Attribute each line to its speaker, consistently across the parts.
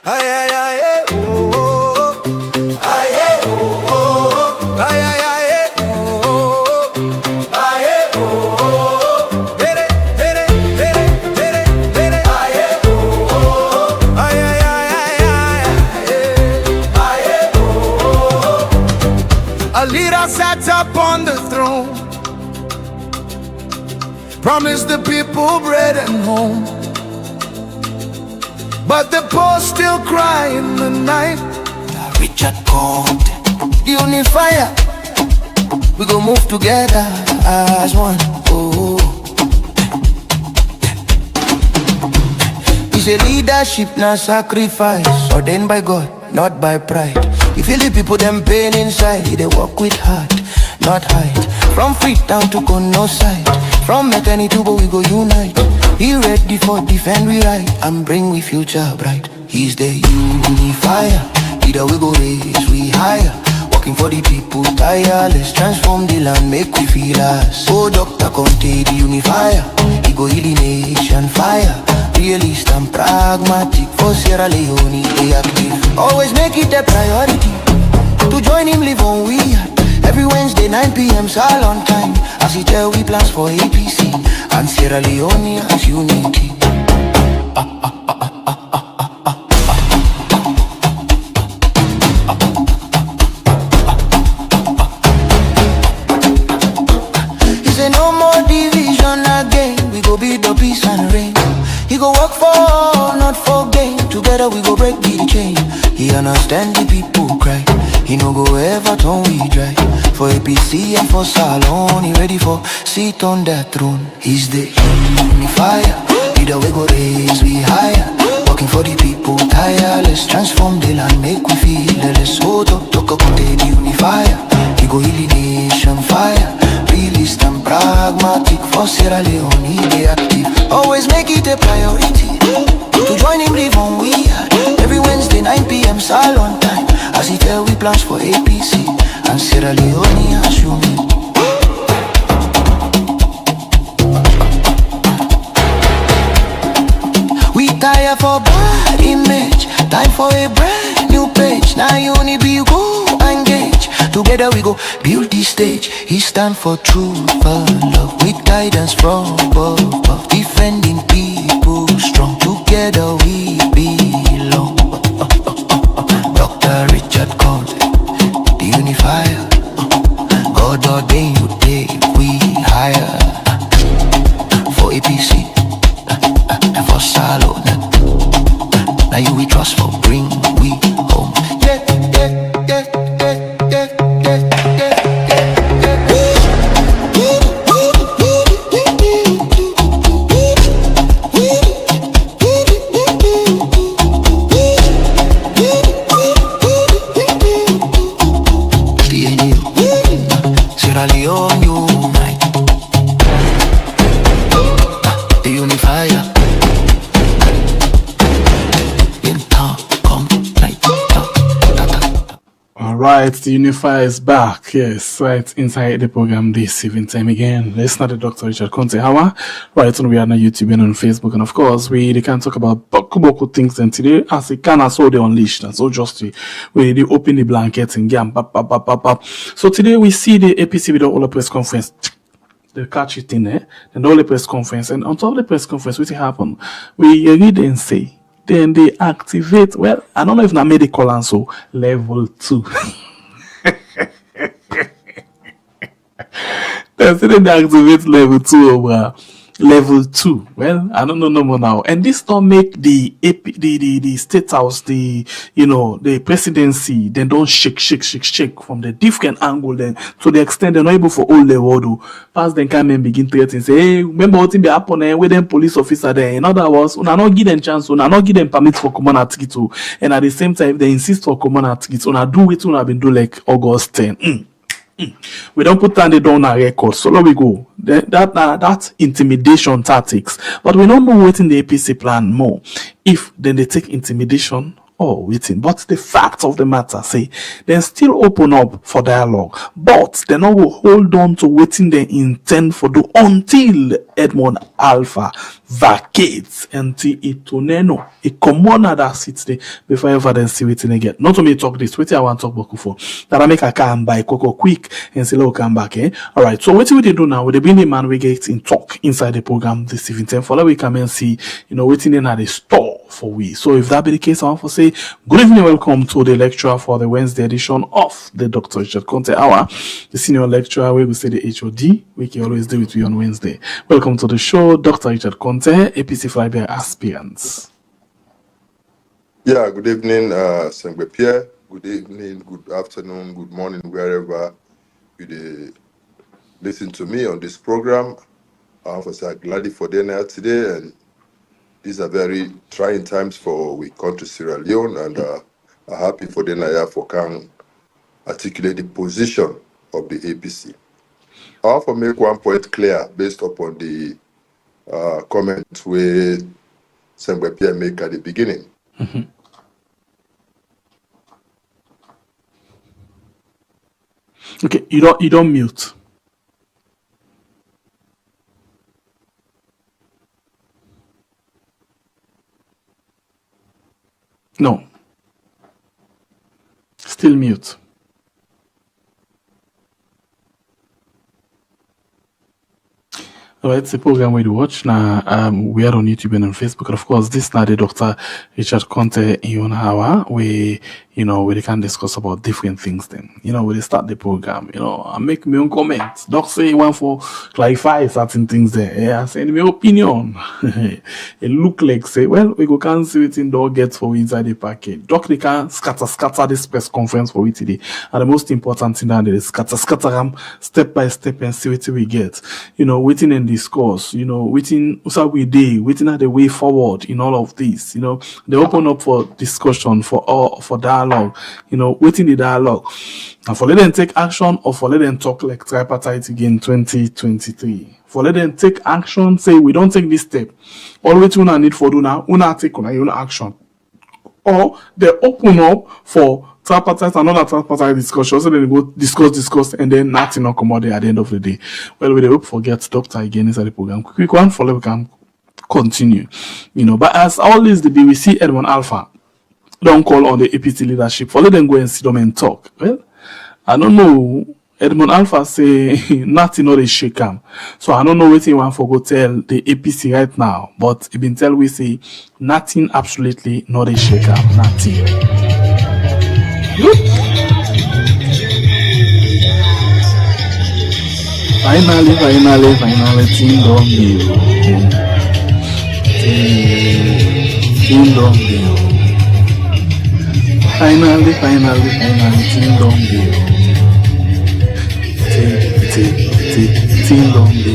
Speaker 1: Aye, aye, aye, oh, oh, oh. Aye, oh, oh, oh. Aye, aye, aye, oh, oh, oh. Aye, oh, oh, oh. Dere, dere, dere, dere, dere. Aye, oh, oh, oh. Aye, aye, aye, aye, aye. Aye, oh, oh. A leader sat upon the throne, promised the people bread and home, but the poor still cry in the night. Richard Konteh, the unifier, we go move together as one. Oh, it's a leadership, not sacrifice, ordained by God, not by pride. You feel the people them pain inside, they walk with heart, not height. From Freetown to Kono side, from Mekani to Bo we go unite. He ready for defend we right and bring we future bright. He's the unifier, leader we go raise we higher. Working for the people tireless, transform the land make we feel us. Oh Dr. Konteh the unifier, he go heal the nation fire. Realist and pragmatic, for Sierra Leone they active. Always make it a priority to join him live on we are. Every Wednesday 9 p.m. salon time, as he tell we plans for APC and Sierra Leone as unity. He say no more division again, we go build the peace and reign. He go work for, not for gain, together we go break the chain. He understand the people cry, he no go ever turn we dry. For APC and for Salon, he ready for sit on that throne. He's the unifier, leader we go raise we higher. Working for the people tireless, transform the land make we feel less. Oh Dr. Konteh the unifier, he go heal the nation fire. Realist and pragmatic, for Sierra Leone they active. Always make it a priority to join him live on we are. Every Wednesday 9 p.m. salon time, as he tell we plans for APC and Sierra Leone as you mean. We tire for bad image, time for a brand new page. Now you only be go engage. Together we go build this stage. He stand for truth and love, with guidance from above, defending people strong. Together we belong. Dr. Richard Konteh, the unifier, God ordained you day we hire. For APC and for Salon, now you we trust for bring we home. Yeah, yeah, yeah, yeah, yeah, yeah, yeah. Sierra Leone unite, the unifier.
Speaker 2: Alright, the unifier is back. Yes, right inside the program this evening time again. It's not the Dr. Richard Konteh Hour. Right on we are on YouTube and on Facebook, and of course we can talk about boku things. And today, as it can also they unleashed, and so just we they open the blanket and gam. So today we see the APC with the all press conference. The catchy thing there, and all the press conference, and on top of the press conference, what happened? We read and say. Then they activate, well, I don't know if I made the call answer, level 2. Then they activate level 2 over level 2. Well, I don't know no more now. And this don't make the state house, the presidency, then don't shake from the different angle then to the extent they're not able for all the world to pass then come and begin threatening say, hey, remember what be happen with them police officer there. In other words, una not give them chance, una not give them permit for common ticket too. And at the same time, they insist for common tickets, una do it una been do like August 10. We don't put down the down our record, so there we go. That intimidation tactics, but we don't know what in the APC plan more. If then they take intimidation all waiting. But the fact of the matter say they still open up for dialogue, but they no will hold on to waiting they intend for do until Edmond Alpha vacates until Itoneno a commoner that sits there before ever then see waiting again. Not to me talk this, waiting I want to talk about before that I make a come by Coco quick and say look come back. Alright, so what we do now with the being the man we get in talk inside the program this evening for that we come and see waiting in at the store for we. So if that be the case, I want to say good evening, welcome to the lecture for the Wednesday edition of the Dr. Richard Konteh Hour, the senior lecturer where we say the HOD, we can always do it with you on Wednesday. Welcome to the show, Dr. Richard Konteh, APC Friday aspirants.
Speaker 3: Yeah, good evening, Sengbe Pierre. Good evening, good afternoon, good morning, wherever you listen to me on this program. I'm glad for dinner today, and these are very trying times for we country Sierra Leone, and I'm happy for dinner for can articulate the position of the APC. I want to make one point clear based upon the comment where Sengbe Pierre make at the beginning.
Speaker 2: Mm-hmm. Okay, you don't mute. No. Still mute. Alright, it's a program we watch now. We are on YouTube and on Facebook, and of course, this now the Dr. Richard Konteh in hour where where they can discuss about different things. Then when they start the program, I make my own comments. Doc say you want for clarify certain things there. Yeah, I say my opinion. It look like say well we go can see it in dog gets for inside the package. Doc they can scatter this press conference for it today. And the most important thing that is scatter them step by step and see what we get. Waiting and discourse, waiting so we day, waiting at the way forward in all of this, they open up for discussion for dialogue, waiting the dialogue. And for let them take action or for let them talk like Tripartite again 2023. For let them take action, say we don't take this step. All we need for do now, una take on your action. Or they open up for Tripartite and other tripartite discussion, so then they go discuss, and then nothing will come out there at the end of the day. Well, we hope forget Doctor again inside the program. Quick one, follow we can continue. But as always the be we see Edmond Alpha don't call on the APC leadership. For let them go and sit down and talk. Well, I don't know. Edmond Alpha say nothing not a shake am. So I don't know what he want for go tell the APC right now, but he been tell we say nothing absolutely not a shake am. Nothing. Finally, team don't be. Team don't be. Finally, team don't be. Team don't be.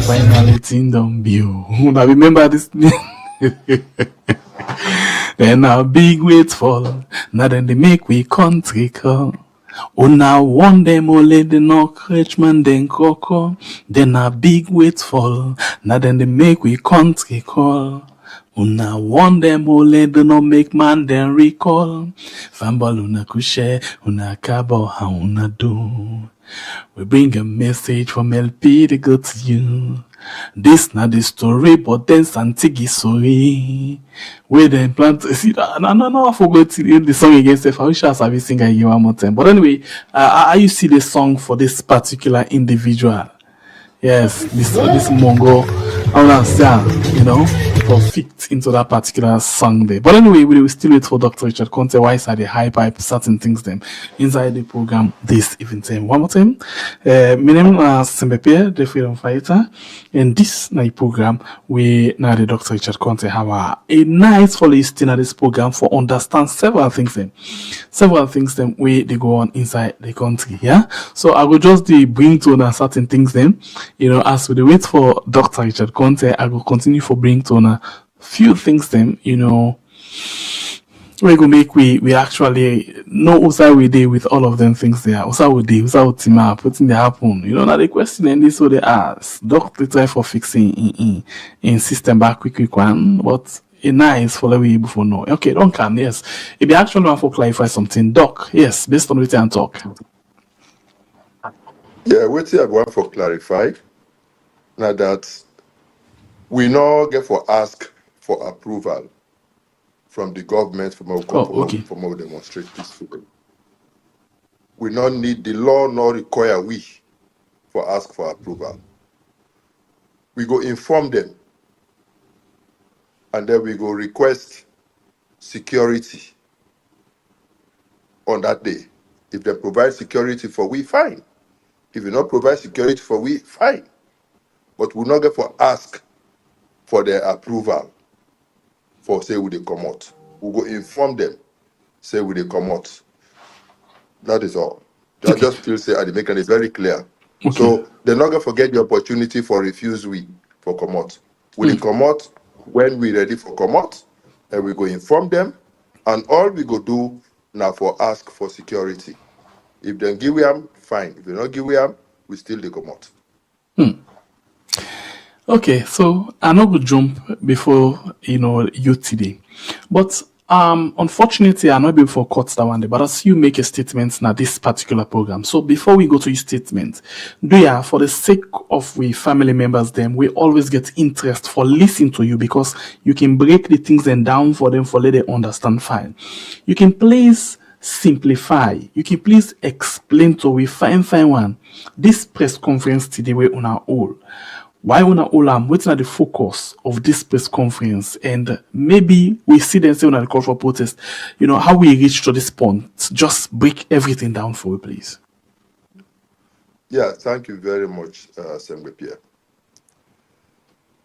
Speaker 2: Finally, team don't be. Now remember this. Then our big weight fall. Now then they make we country call. Oh now one them only the no Richmond then coco. Then our big weight fall. Now then they make we country call. Una one them only do not make man then recall. Fambal una kushe, una kabo ha una do. We bring a message from LP to go to you. This not the story, but then Santigi sorry. Where they plant see no, I forgot the song against the I wish I was sing again one more time. But anyway, you see the song for this particular individual. Yes, this Mongo, I understand, for fit into that particular song there. But anyway, we will still wait for Dr. Richard Konteh. Why is the hype certain things them inside the program this evening time. One more time. My name is Sengbe Pierre, the freedom fighter, and this night program we now the Dr. Richard Konteh have a nice for listening at this program for understand several things them where they go on inside the country. Yeah, so I will just bring to certain things them. As we wait for Dr. Richard Konteh, I will continue for bring to a few things them, we go make we actually know who's we day with all of them things there. Who's we day, who's our team up, putting the happen. Now the question and this what they ask. Doctor try for fixing in system back quick one, but nice for we before no. Okay, don't can yes. If you actually want to clarify something, Doc, yes, based on what you talk.
Speaker 3: Yeah, what I want for clarify now that we now get for ask for approval from the government from our
Speaker 2: Oh, okay.
Speaker 3: from our demonstrate peacefully. We not need the law nor require we for ask for approval. We go inform them and then we go request security on that day. If they provide security for we, fine. If you not provide security for we, fine. But we not get for ask for their approval for say we they come out. We go inform them, say we they come out. That is all. I
Speaker 2: Okay.
Speaker 3: just feel say I make it very clear.
Speaker 2: Okay.
Speaker 3: So they're not gonna forget the opportunity for refuse we for come out. We they come out when we ready for come out, and we go inform them, and all we go do now for ask for security. If they give them, fine. If they not give them, we still they come out.
Speaker 2: Okay, so I know good jump before you today, but unfortunately I not be able to cut that one day. But as you make a statement now this particular program, so before we go to your statement, do ya for the sake of we family members, them we always get interest for listening to you because you can break the things and down for them for let them understand fine. You can please simplify. You can please explain to we fine one this press conference today we on our all. Why una olam? What's the focus of this press conference? And maybe we see them say on the call for protest, how we reach to this point. Just break everything down for you, please.
Speaker 3: Yeah, thank you very much, Assembly Pierre.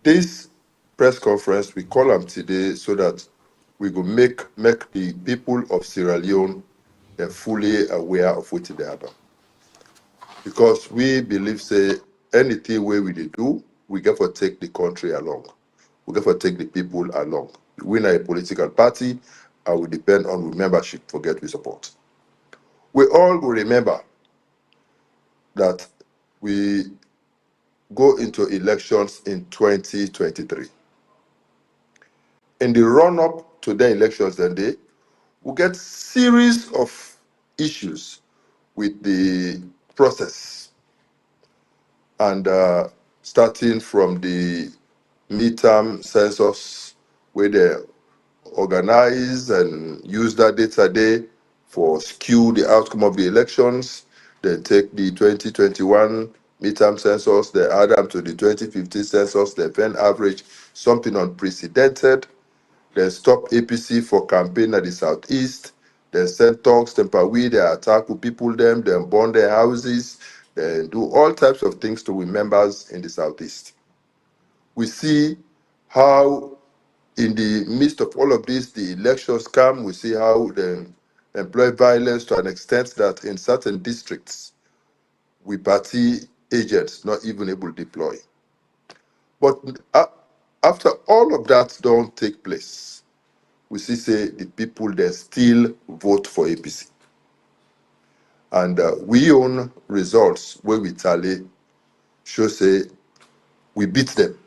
Speaker 3: This press conference we call them today so that we go make the people of Sierra Leone fully aware of what they happen. Because we believe say anything where we do, we get to take the country along. We get to take the people along. We are a political party and we depend on membership for get we support. We all will remember that we go into elections in 2023. In the run-up to the elections that day, we get series of issues with the process. And starting from the midterm census, where they organize and use that data day for skew the outcome of the elections, then take the 2021 midterm census, they add them to the 2015 census, they then average something unprecedented, then stop APC for campaign at the southeast, then send talks, then we they attack with people them, then burn their houses, then do all types of things to we members in the southeast. We see how in the midst of all of this, the elections come, we see how they employ violence to an extent that in certain districts, we party agents not even able to deploy. But after all of that don't take place, we see say the people they still vote for APC. And we own results where we tally show say we beat them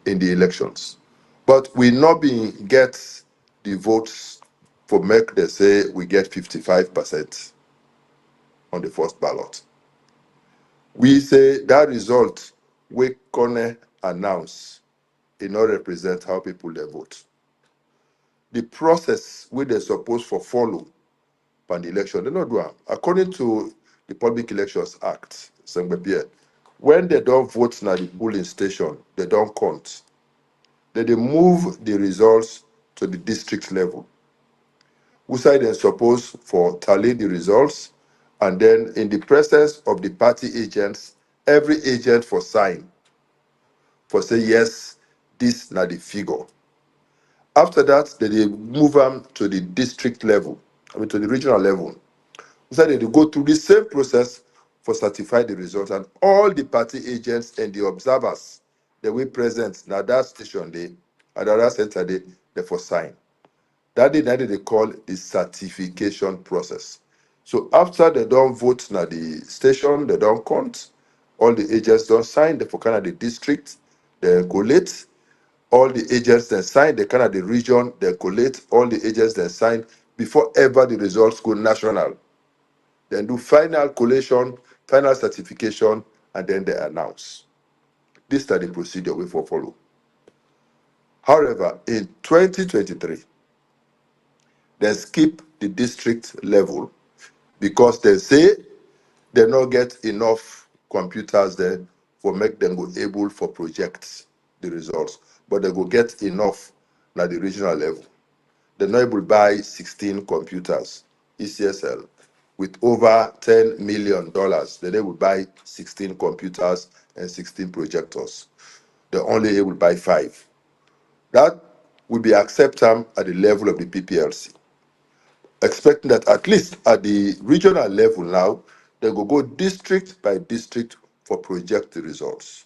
Speaker 3: in the elections. But we not being get the votes for make they say we get 55% on the first ballot. We say that result we Konteh announce it not represent how people they vote. The process where they supposed for follow on the election, they not do it. According to the Public Elections Act, when they don't vote na the polling station, they don't count. Then they move the results to the district level. We say they suppose for tally the results, and then in the presence of the party agents, every agent for sign for say yes, this na the figure. After that, they move them to the district level, to the regional level. We say they go through the same process for certify the results, and all the party agents and the observers that we present now that station day, at that center day, they for sign. That they call the certification process. So after they don't vote na the station, they don't count, all the agents don't sign, they for kind of the district, they collate. all the agents then sign, they kind of the region, they collate all the agents then sign before ever the results go national. Then do final collation, final certification, and then they announce. This is the procedure we follow. However, in 2023, they skip the district level because they say they not get enough computers there for make them go able for project the results, but they go get enough at the regional level. They're not able to buy 16 computers, ECSL, with over $10 million. They will buy 16 computers and 16 projectors. They're only able to buy 5. That will be acceptable at the level of the PPLC. Expecting that at least at the regional level now, they will go district by district for project the results.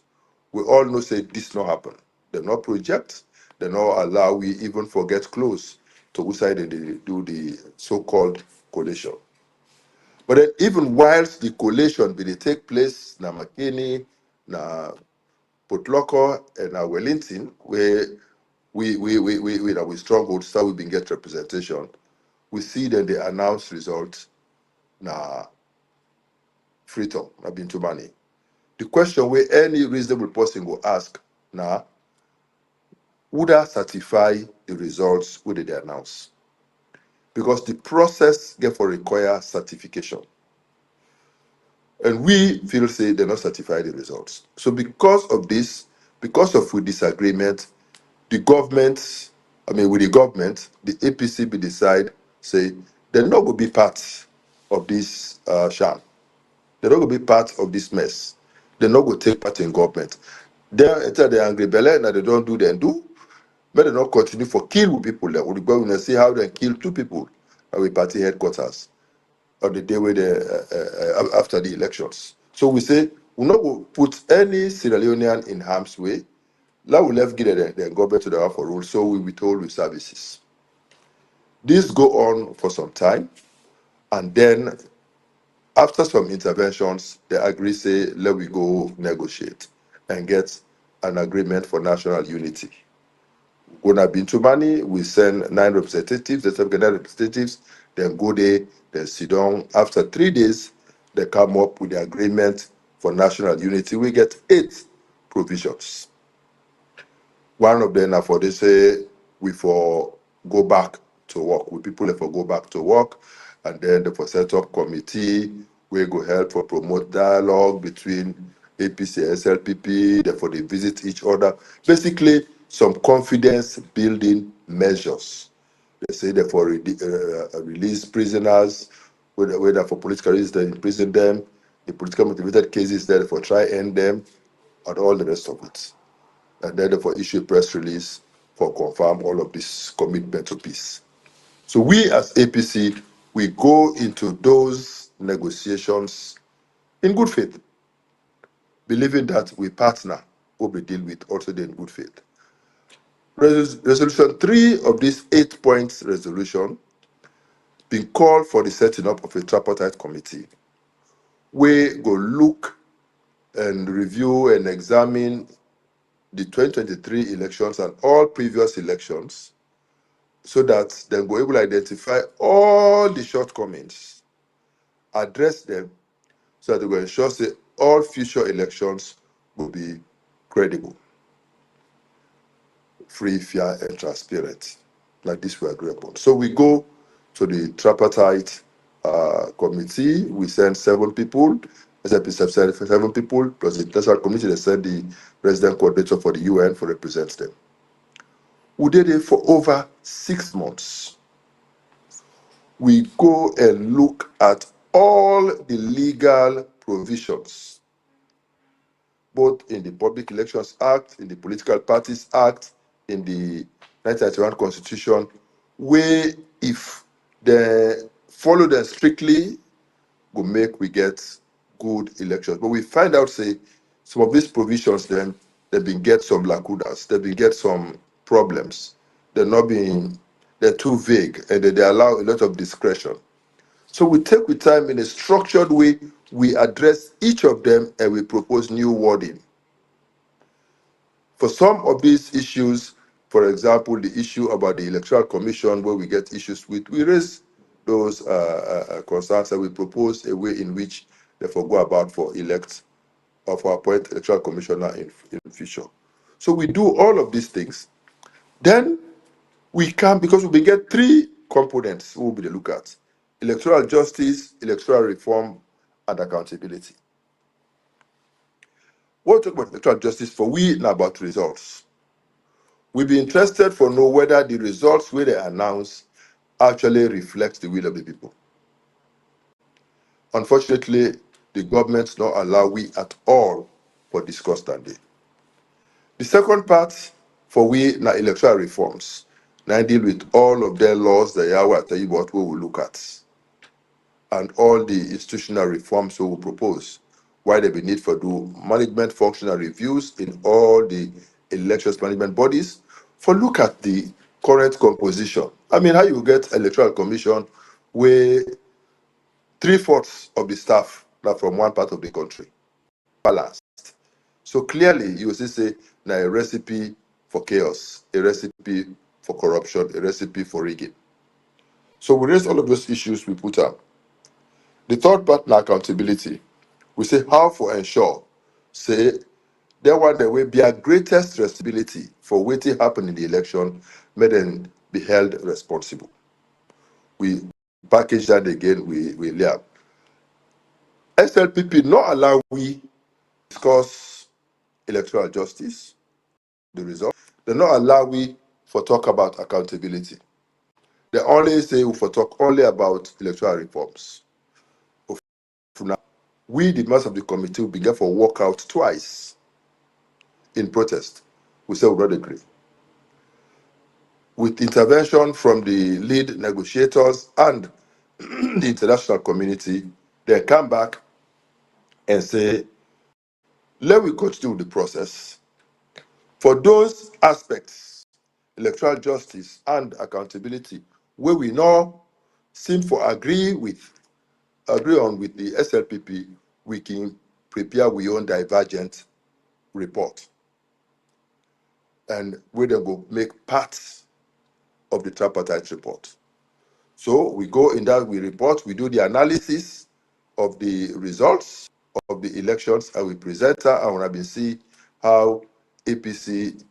Speaker 3: We all know say this not happen. They not project, they not allow we even forget close to which side they do the so-called collation. But then even whilst the collation will take place na McKinney, na Port Loko, and na Wellington, where we stronghold start we been get representation, we see that they announce results na Freetown, na Bintumani. The question where any reasonable person will ask now, would I certify the results would they announce? Because the process therefore require certification. And we feel say they not certify the results. So because of this, because of with disagreement, the government, with the government, the APC be decide, say, they're not going to be part of this sham. They're not going to be part of this mess. They're not going to take part in government. They're angry belly, and they don't do, then do. But they not continue for kill with people. We go and see how they kill 2 people at the party headquarters on the day where after the elections. So we say we not go put any Sierra Leonean in harm's way. Now we left give the government to the hour for rule, so we withhold with services. This go on for some time, and then after some interventions, they agree say let we go negotiate and get an agreement for national unity. Gonna be into money, we send 9 representatives, the 7 representatives, then go there, then sit down. After 3 days, they come up with the agreement for national unity. We get 8 provisions. One of them, for they say, we for go back to work. We people for go back to work, and then they for set up committee, we go help for promote dialogue between APC and SLPP, therefore they visit each other. Basically, some confidence building measures. They say therefore release prisoners, whether for political reasons they imprison them, the political motivated cases therefore try end them, and all the rest of it. And then therefore issue a press release for confirm all of this commitment to peace. So we as APC, we go into those negotiations in good faith, believing that we partner what we deal with also in good faith. Resolution 3 of this 8 points resolution been called for the setting up of a tripartite committee. We go look and review and examine the 2023 elections and all previous elections so that they go able to identify all the shortcomings, address them, so that they will ensure that all future elections will be credible, free, fair, and transparent, like this we agree upon. So we go to the tripartite committee. We send 7 people. SLP sent 7 people, plus the international committee. They send the resident coordinator for the UN for represent them. We did it for over 6 months. We go and look at all the legal provisions, both in the Public Elections Act, in the Political Parties Act, in the 1991 Constitution, where if they follow them strictly, will make we get good elections. But we find out, say, some of these provisions, then, they've been get some lacunas, they've been get some problems. They're too vague, and they allow a lot of discretion. So we take with time in a structured way, we address each of them and we propose new wording. For some of these issues, For example, the issue about the Electoral Commission, where we get issues with, we raise those concerns and we propose a way in which they go about for elect or for appoint Electoral Commissioner in future. So we do all of these things. Then we can, because we get three components who will be the look at: electoral justice, electoral reform, and accountability. What we talk about electoral justice for, we now about results. We be interested for know whether the results where they announce actually reflect the will of the people. Unfortunately, the government not allow we at all for discuss that day. The second part for we now electoral reforms. Now deal with all of their laws that I will tell you what we will look at, and all the institutional reforms we will propose. Why there be need for do management functional reviews in all the elections management bodies, for look at the current composition. I mean, how you get electoral commission where 3/4 of the staff are from one part of the country, balanced. So clearly, you will say now a recipe for chaos, a recipe for corruption, a recipe for rigging. So we raise all of those issues we put up. The third part now accountability. We say how to ensure, say, there one there will be a greatest responsibility for what happen in the election, may then be held responsible. We package that again, we learn. SLPP not allow we discuss electoral justice, the result. They not allow we for talk about accountability. They only say we for talk only about electoral reforms. We, the members of the committee, will begin for walkout twice in protest. We say we don't agree. With intervention from the lead negotiators and the international community, they come back and say, let we continue the process. For those aspects, electoral justice and accountability, where we now seem to agree on with the SLPP, we can prepare our own divergent report. And we then go make parts of the tripartite report. So we go in that, we report, we do the analysis of the results of the elections, and we present her, and we see how APC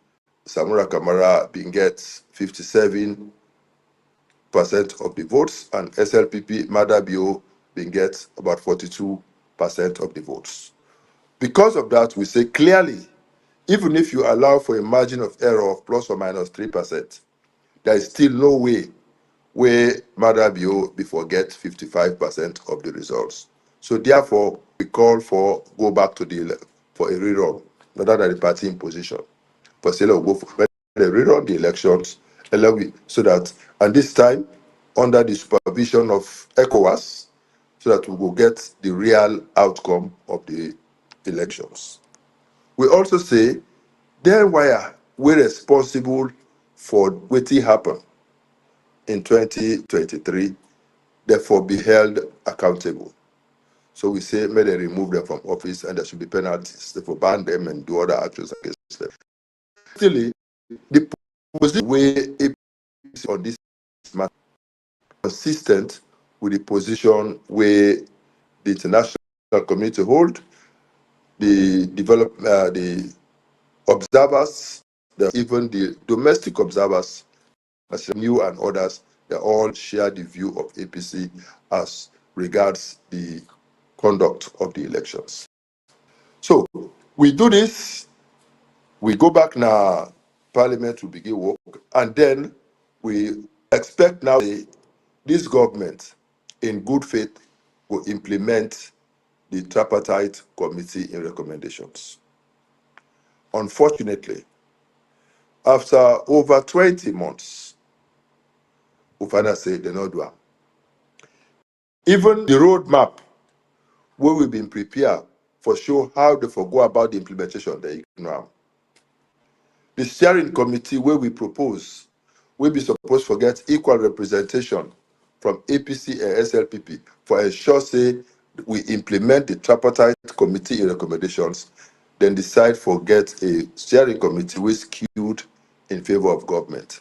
Speaker 3: Samura Kamara being gets 57% of the votes, and SLPP Madabio being gets about 42% of the votes. Because of that, we say clearly, even if you allow for a margin of error of plus or minus 3%, there is still no way where Madabio before get 55% of the results. So therefore, we call for go back to for a rerun, rather than the party in position. For say go for the rerun the elections, so that, and this time under the supervision of ECOWAS, so that we will get the real outcome of the elections. We also say, then why we're responsible for what happened in 2023, therefore be held accountable. So we say, may they remove them from office and there should be penalties. Therefore, ban them and do other actions against them. Still, the position way APC on this matter consistent with the position where the international community hold, the observers, even the domestic observers, as new and others, they all share the view of APC as regards the conduct of the elections. So we do this, we go back now, Parliament will begin work, and then we expect now this government, in good faith, will implement the tripartite committee in recommendations. Unfortunately, after over 20 months, Ufana said they not do it. Even the roadmap where we've been prepared for show how they go about the implementation, they ignore. The steering committee where we propose, we be supposed to get equal representation from APC and SLPP for ensure say we implement the tripartite committee recommendations, then decide for get a steering committee which skewed in favor of government.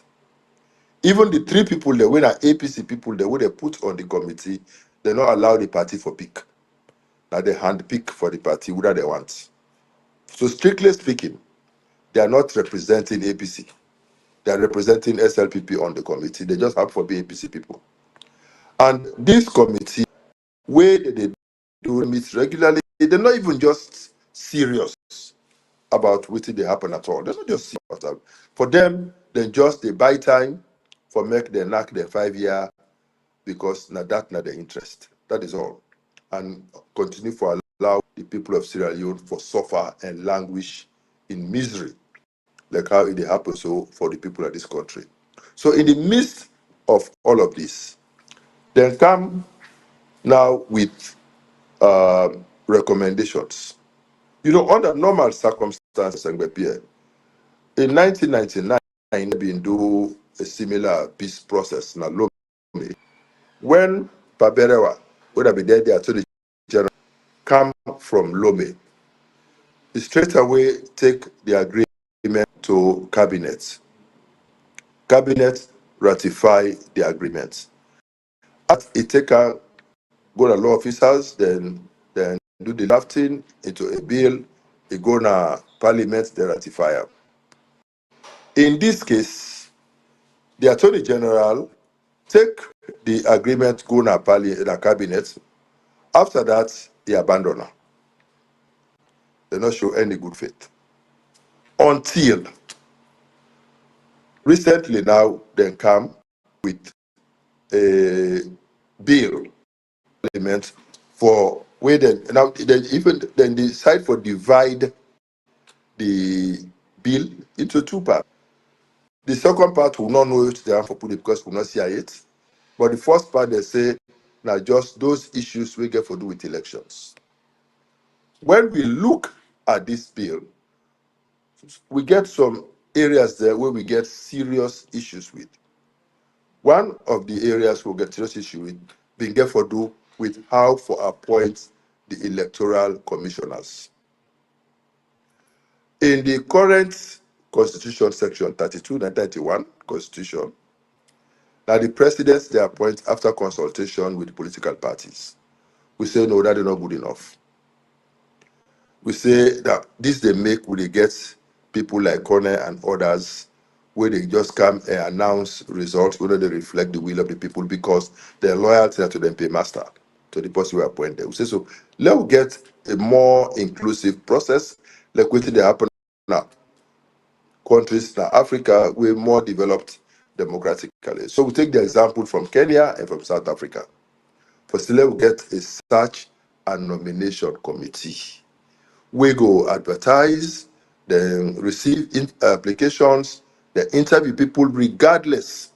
Speaker 3: Even the 3 people they were APC people they would have put on the committee, they not allow the party for pick. Now they hand pick for the party whether they want. So strictly speaking, they are not representing APC. They are representing SLPP on the committee. They just have for be APC people. And this committee, where they do meet regularly, they're not even just serious about what they happen at all. They're not just serious about that. For them, they buy time for make them knock their 5 year because now that not their interest. That is all. And continue for allow the people of Sierra Leone for suffer and languish in misery, like how it happens so for the people of this country. So in the midst of all of this, then come now with recommendations. Under normal circumstances, in 1999, been do a similar peace process na Lome. When Baberewa would have been there, the Attorney General come from Lome, he straight away take the agreement to cabinet. Cabinet ratify the agreement. As it take go to law officers, then do the drafting into a bill, it go to parliament, they ratify it. In this case, the Attorney General take the agreement go na cabinet. After that, he abandon her. They not show any good faith. Until recently now, they come with a bill parliament for where then now then even then decide for divide the bill into 2 parts. The second part will not know it they have for put it because we will not see it. But the first part they say now just those issues we get for do with elections. When we look at this bill, we get some areas there where we get serious issues with. One of the areas we'll get serious issue with being get for do with how for appoint the electoral commissioners. In the current Constitution section 32 and 31 Constitution, now the presidents they appoint after consultation with the political parties. We say no, that is not good enough. We say that this they make will they get people like Konteh and others where they just come and announce results whether they reflect the will of the people because their loyalty to them pay master to the person who appointed. We say so let's get a more inclusive process like what they happen now. Countries now Africa we're more developed democratically. So we take the example from Kenya and from South Africa. First, let's get a search and nomination committee. We go advertise, then receive applications, then interview people regardless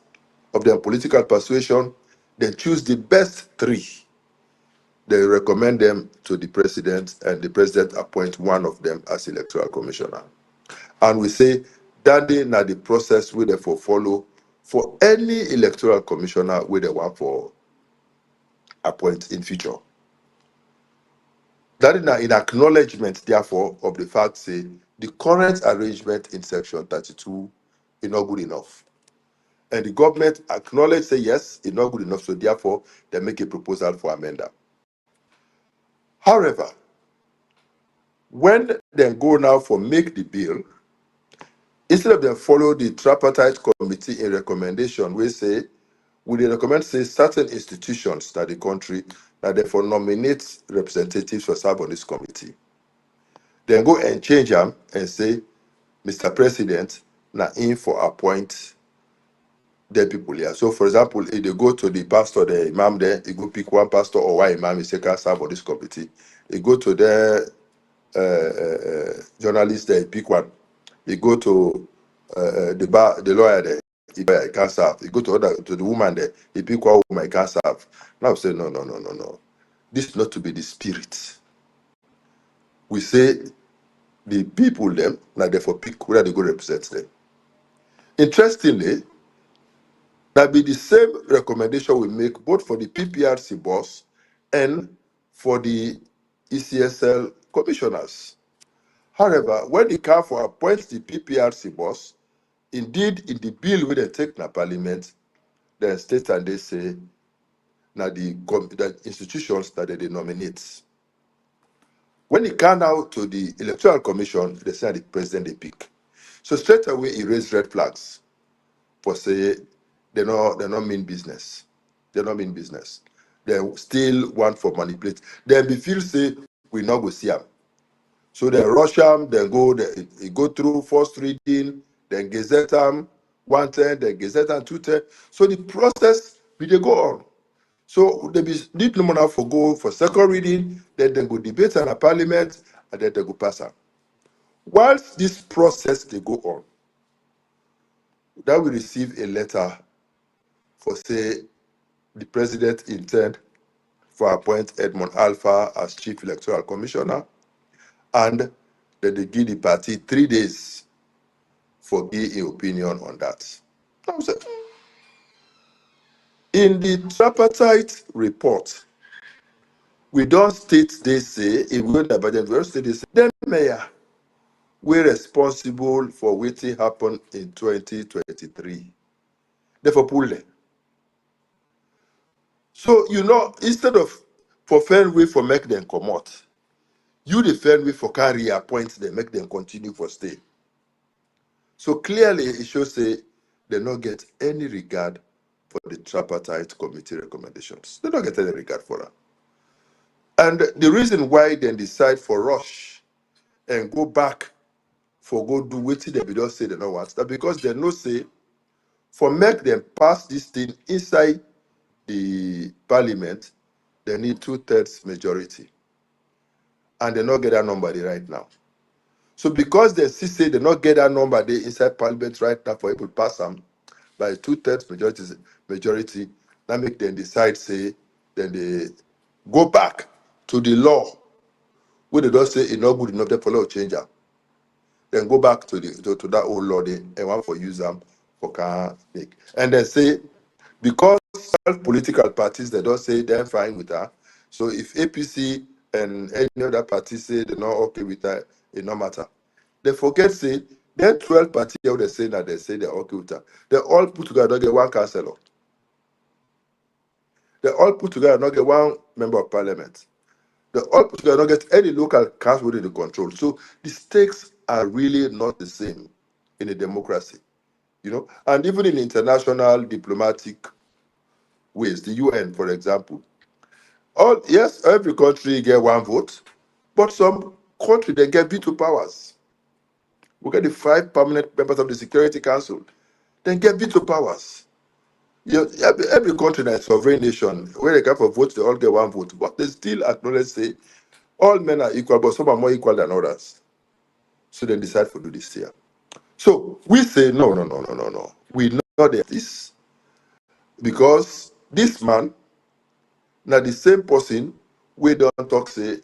Speaker 3: of their political persuasion, then choose the best 3. They recommend them to the president, and the president appoints one of them as electoral commissioner. And we say that day now the process we therefore follow for any electoral commissioner where they want for appoint in future. That is now in acknowledgement, therefore, of the fact say the current arrangement in section 32 is not good enough. And the government acknowledge say yes, it's not good enough, so therefore they make a proposal for amender. However, when they go now for make the bill, instead of them follow the tripartite committee in recommendation, we say we recommend say certain institutions that the country that therefore nominate representatives for serve on this committee. Then go and change them and say, Mr. President, now in for appoint the people here. So, for example, if they go to the pastor, the imam there, he go pick one pastor or one imam, he say, can serve on this committee. He go to the journalist there, he pick one. He go to the lawyer there, he can serve. He go to the woman there, he pick one woman, he can serve. Now say, no. This is not to be the spirit. We say the people them, now therefore pick where they go represent them. Interestingly, that be the same recommendation we make both for the PPRC boss and for the ECSL commissioners. However, when the CAF appoints the PPRC boss, Indeed, in the bill where they take na parliament, they state and they say now the institutions that they nominate. When it came out to the electoral commission, they say the president they pick. So straight away he raised red flags for say they not mean business. They not mean business. They still want for manipulate. Then be feel say we not go see them. So they rush them, then go through first reading, then gazette them 110, then gazette them 210. So the process will they go on. So they be need no more for go for second reading, then they go debate in a parliament, and then they go pass them. Whilst this process they go on, that we receive a letter for say the president intend for appoint Edmond Alpha as chief electoral commissioner, and then they give the party 3 days for give an opinion on that. I was like, in the tripartite report, we don't state they say, if we don't budget, we don't state they say, then mayor, we're responsible for what happened in 2023. Therefore, pull them. So, instead of for fair way for make them come out, you the fair way for carry appoint them, make them continue for stay. So clearly, it shows say they don't get any regard for the tripartite committee recommendations. They don't get any regard for that. And the reason why they decide for rush and go back for go do what they be just say they don't want that because they know say for make them pass this thing inside the parliament, they need 2/3 majority. And they not get that number right now. So because they see say they not get that number they inside parliament right now for able to pass them by 2/3 majority, that make them decide say then they go back to the law where they don't say it's not good enough, they follow change am. Then go back to that old law they and want for use them for can make. And they say because political parties they don't say they're fine with that. So if APC and any other party say they're not okay with that, it no matter. They forget say then 12 parties they say that they say they're okay with that. They all put together get one councillor. They all put together not get one member of parliament. They all put together not get any local council within the control. So the stakes are really not the same in a democracy, And even in international diplomatic ways, the UN, for example, every country get one vote, but some country they get veto powers. We get the 5 permanent members of the Security Council, then get veto powers. Every country that is sovereign nation, where they come for votes, they all get one vote. But they still acknowledge, say, all men are equal, but some are more equal than others. So they decide to do this here. So we say, no. We know this because this man, now the same person, we don't talk, say,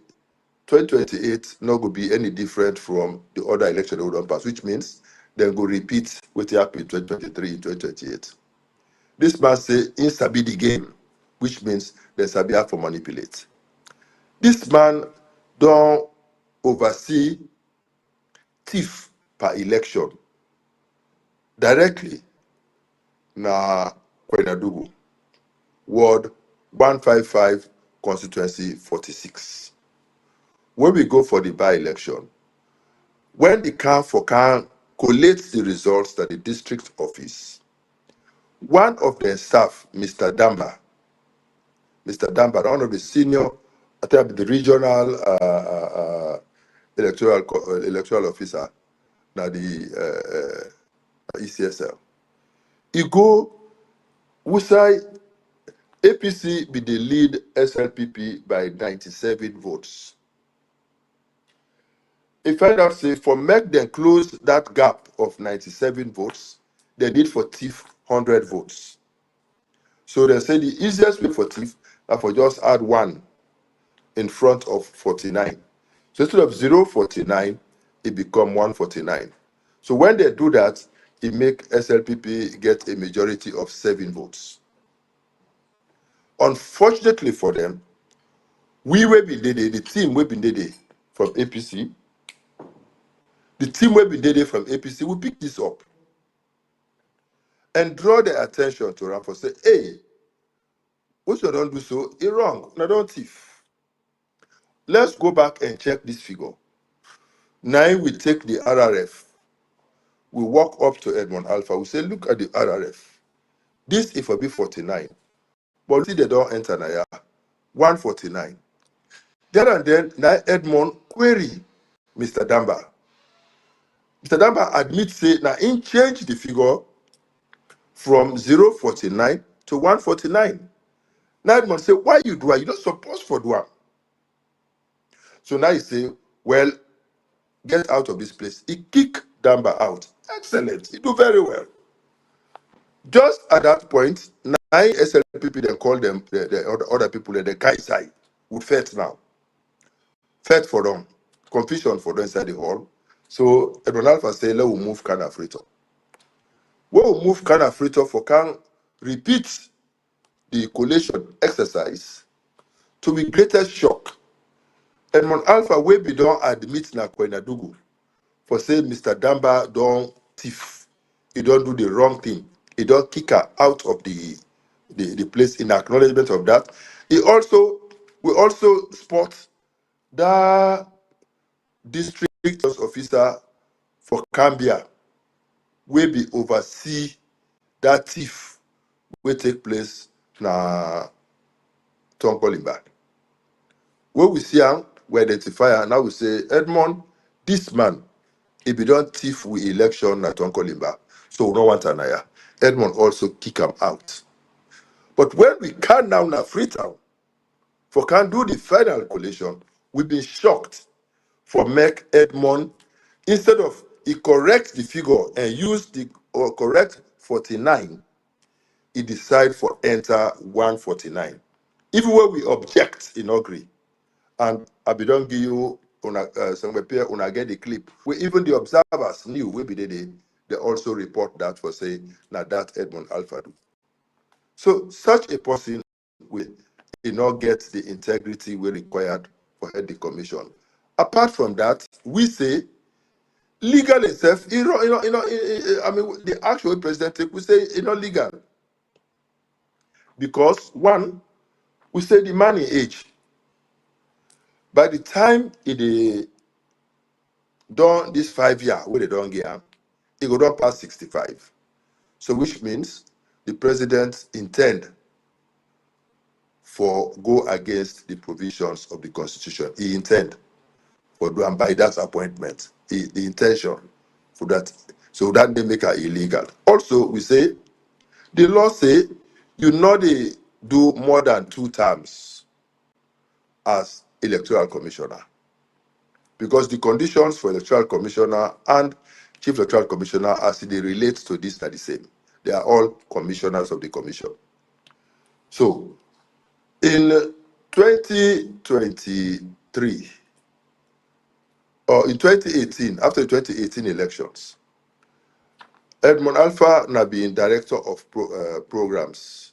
Speaker 3: 2028 not going to be any different from the other election that we don't pass, which means they go repeat what happened in 2023 in 2028. This man say instabi the game, which means there's a behalf for manipulate. This man don't oversee thief per election directly na Kwenadugu, Ward 155, constituency 46. When we go for the by-election, when the can collates the results at the district office, one of their staff, Mr. Damba, one of the senior, I think the regional electoral officer, now the ECSL, he go, Usai APC be the lead SLPP by 97 votes. If I don't say for make them close that gap of 97 votes, they need for thief 100 votes. So they say the easiest way for thief are for just add 1 in front of 49. So instead of 049, it become 149. So when they do that, it make SLPP get a majority of 7 votes. Unfortunately for them, we will be the team will be from APC. The team will be from APC will pick this up. and draw their attention to them for say, hey, what you don't do so, it's wrong. Now don't thief. Let's go back and check this figure. Now we take the RRF. We walk up to Edmond Alpha. We say, look at the RRF. This is for B49. But see, they don't enter now. 149. There and then, now Edmond query Mr. Damba. Mr. Damba admits, say, now in change the figure from 049 to 149. Now Edmond say, why you do it? You're not supposed for do it. So now he say, well, get out of this place. He kick Damba out. Excellent. He do very well. Just at that point, 9 SLPP then call them the other people the Kaisai would fight now. Fight for them. Confusion for them inside the hall. So Edmond Alpha say, let we move Kana Frito. We will move Kana Frito for can repeat the collation exercise to be greatest shock. Edmond Alpha will be done admit na Kwenadugu for say Mr. Damba don't thief. He don't do the wrong thing. He don't kick her out of the place in acknowledgement of that. We also spot the district officer for Cambia will be oversee that thief will take place na Tonkolimba. When we see him, we identify him. Now we say, Edmond, this man, if he don't thief with election na Tonkolimba, so we don't want Anaya. Edmond also kick him out. But when we can now na Freetown, for can do the final collation, we've been shocked for make Edmond, instead of he correct the figure and use the correct 49, he decide for enter 149. Even when we object in agree, and I be don't give you somewhere when I get the clip, where even the observers knew we be they also report that for say now that Edmond Alpha do. So such a person will not get the integrity we required for head the commission. Apart from that, we say legal itself, I mean the actual president we say it's not legal. Because one, we say the man in age. By the time it done this 5 year where they don't get him, it go down past 65. So which means the president intend for go against the provisions of the constitution. He intend for do and by that appointment. The intention for that. So that they make it illegal. Also, we say the law say you not do more than 2 terms as electoral commissioner. Because the conditions for electoral commissioner and chief electoral commissioner as they relate to this are the same. They are all commissioners of the commission. So in 2023 or in 2018, after the 2018 elections, Edmond Alpha now being director of programs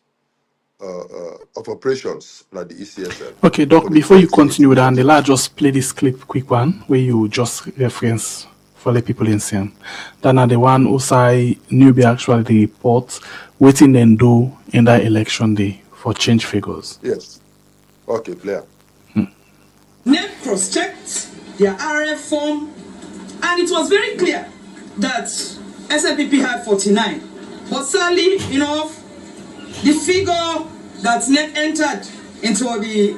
Speaker 3: of operations at the ECSL.
Speaker 2: Okay, Doc, before you continue with that, I'll just play this clip, quick one, where you just reference for the people in Siam. Then the one who say newbie actually the report waiting and do in that election day for change figures.
Speaker 3: Yes. Okay, player.
Speaker 4: NEP cross-checked their RF form, and it was very clear that SLPP had 49. But sadly enough, the figure that NEP entered into the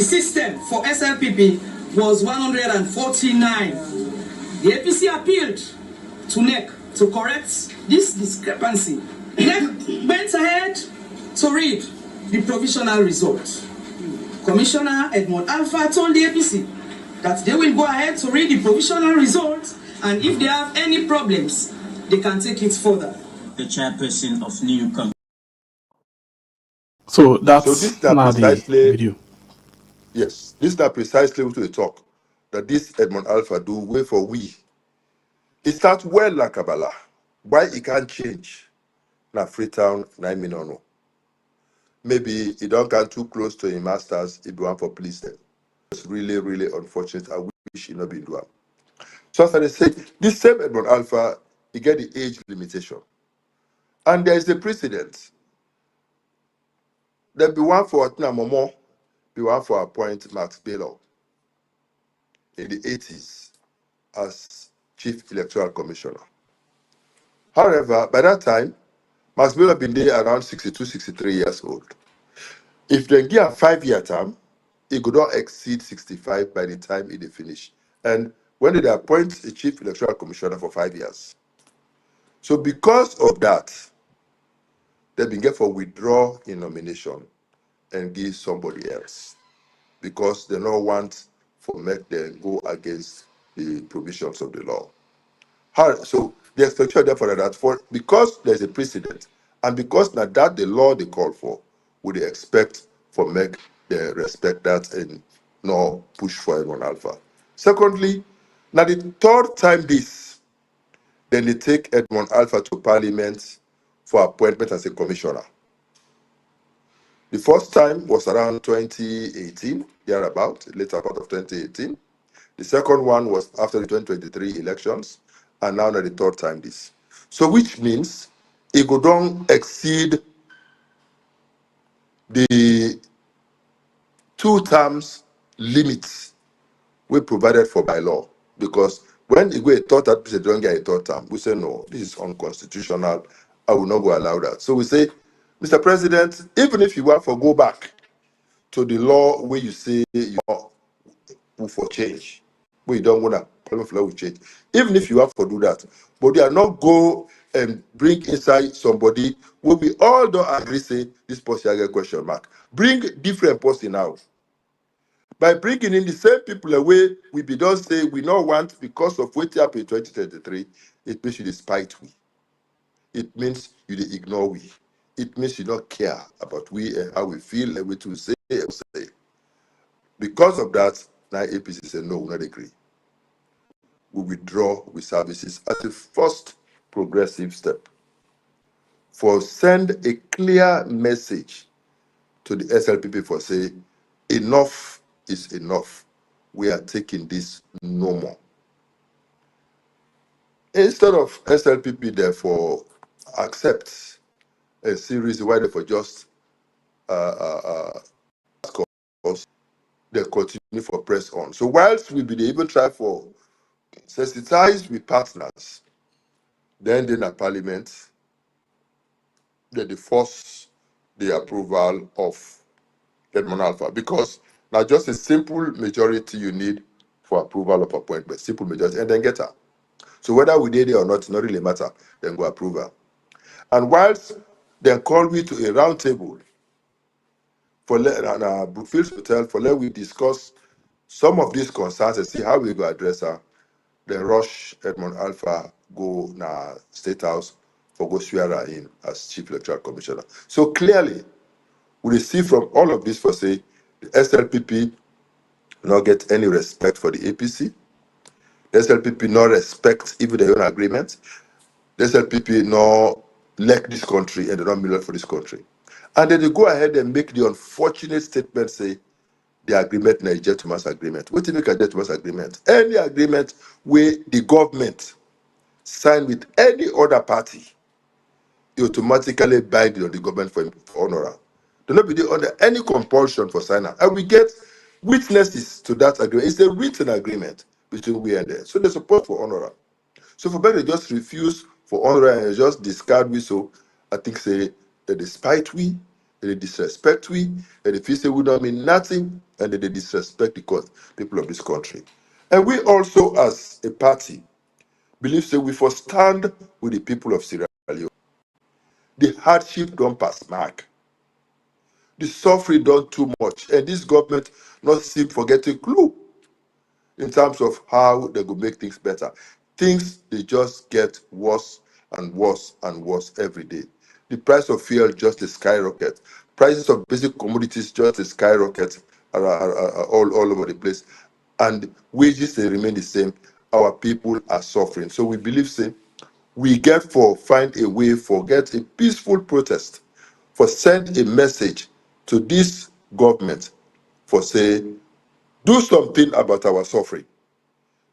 Speaker 4: system for SLPP was 149. The APC appealed to NEC to correct this discrepancy. NEC went ahead to read the provisional result. Commissioner Edmond Alpha told the APC that they will go ahead to read the provisional result, and if they have any problems, they can take it further. The chairperson of new company.
Speaker 2: So that's
Speaker 3: this precisely,
Speaker 2: video.
Speaker 3: Yes, this is not precisely what we talk. That this Edmond Alpha do way for we. It starts well like Kabbalah. Why it can't change? Now Freetown, 9 million. Maybe he don't get too close to his masters if you want for please them. It's really, really unfortunate. I wish he not be doing. So as I say, this same Edmond Alpha you get the age limitation. And there is a precedent. There be one for Atina Momo, be one for appoint Max Baylor in the 80s as Chief Electoral Commissioner. However, by that time, Max Baylor been there around 62, 63 years old. If they give a 5-year term, it could not exceed 65 by the time it finish. And when did they appoint a Chief Electoral Commissioner for 5 years? So because of that, they been get for withdraw in nomination and give somebody else, because they don't want for make them go against the provisions of the law. So the expectation therefore that for because there's a precedent and because now that the law they call for, would they expect for make they respect that and not push for Edmond Alpha. Secondly, now the third time this, then they take Edmond Alpha to Parliament for appointment as a commissioner. The first time was around 2018, thereabout, later part of 2018. The second one was after the 2023 elections, and now the third time this. So which means it go down exceed the 2 terms limits we provided for by law. Because when it go a third term, they don't get a third term, we say no, this is unconstitutional. I will not go allow that. So we say, Mr. President, even if you want to go back to the law where you say you are for change, where you don't want to Parliament law will change, even if you have to do that, but they are not go and bring inside somebody where we all don't agree say this person get question mark. Bring different person now. By bringing in the same people away, we be don't say we don't want because of what happened in 2023, it means you despite we. It means you dey ignore we. It means you don't care about we and how we feel and what we say and say. Because of that, now APC say no, we not agree. We withdraw with services as a first progressive step for send a clear message to the SLPP for say enough is enough. We are taking this no more. Instead of SLPP therefore accept a series why they for just us, they continue for press on. So whilst we be even try for sensitize with partners, then in a parliament, they force the approval of Edmond Alpha, because now just a simple majority you need for approval of appointment, simple majority, and then get her. So whether we did it or not, it not really matter, then go approve her. And whilst they call me to a round table for Brookfield Hotel for let we discuss some of these concerns and see how we go address her. Then rush Edmond Alpha go na State House for go swear her in as Chief Electoral Commissioner. So clearly, we see from all of this for say the SLPP not get any respect for the APC. The SLPP not respect even their own agreement. The SLPP not like this country and they don't million for this country. And then they go ahead and make the unfortunate statement say the agreement na a gentleman's agreement. What do you make a gentleman's agreement? Any agreement where the government sign with any other party, you automatically bind on the government for honor. Do not be under any compulsion for signing. And we get witnesses to that agreement. It's a written agreement between we and them. So they support for honor. So for them, they just refuse for honor and just discard we. So I think say they despite we, they disrespect we, and they feel say we don't mean nothing, and they disrespect the people of this country. And we also, as a party, believe say we for stand with the people of Sierra Leone. The hardship don't pass mark. The suffering done too much, and this government not seem forget a clue in terms of how they go make things better. Things they just get worse and worse and worse every day. The price of fuel just a skyrocket. Prices of basic commodities just a skyrocket all over the place, and wages they remain the same. Our people are suffering. So we believe say we get for find a way for get a peaceful protest, for send a message to this government for say do something about our suffering.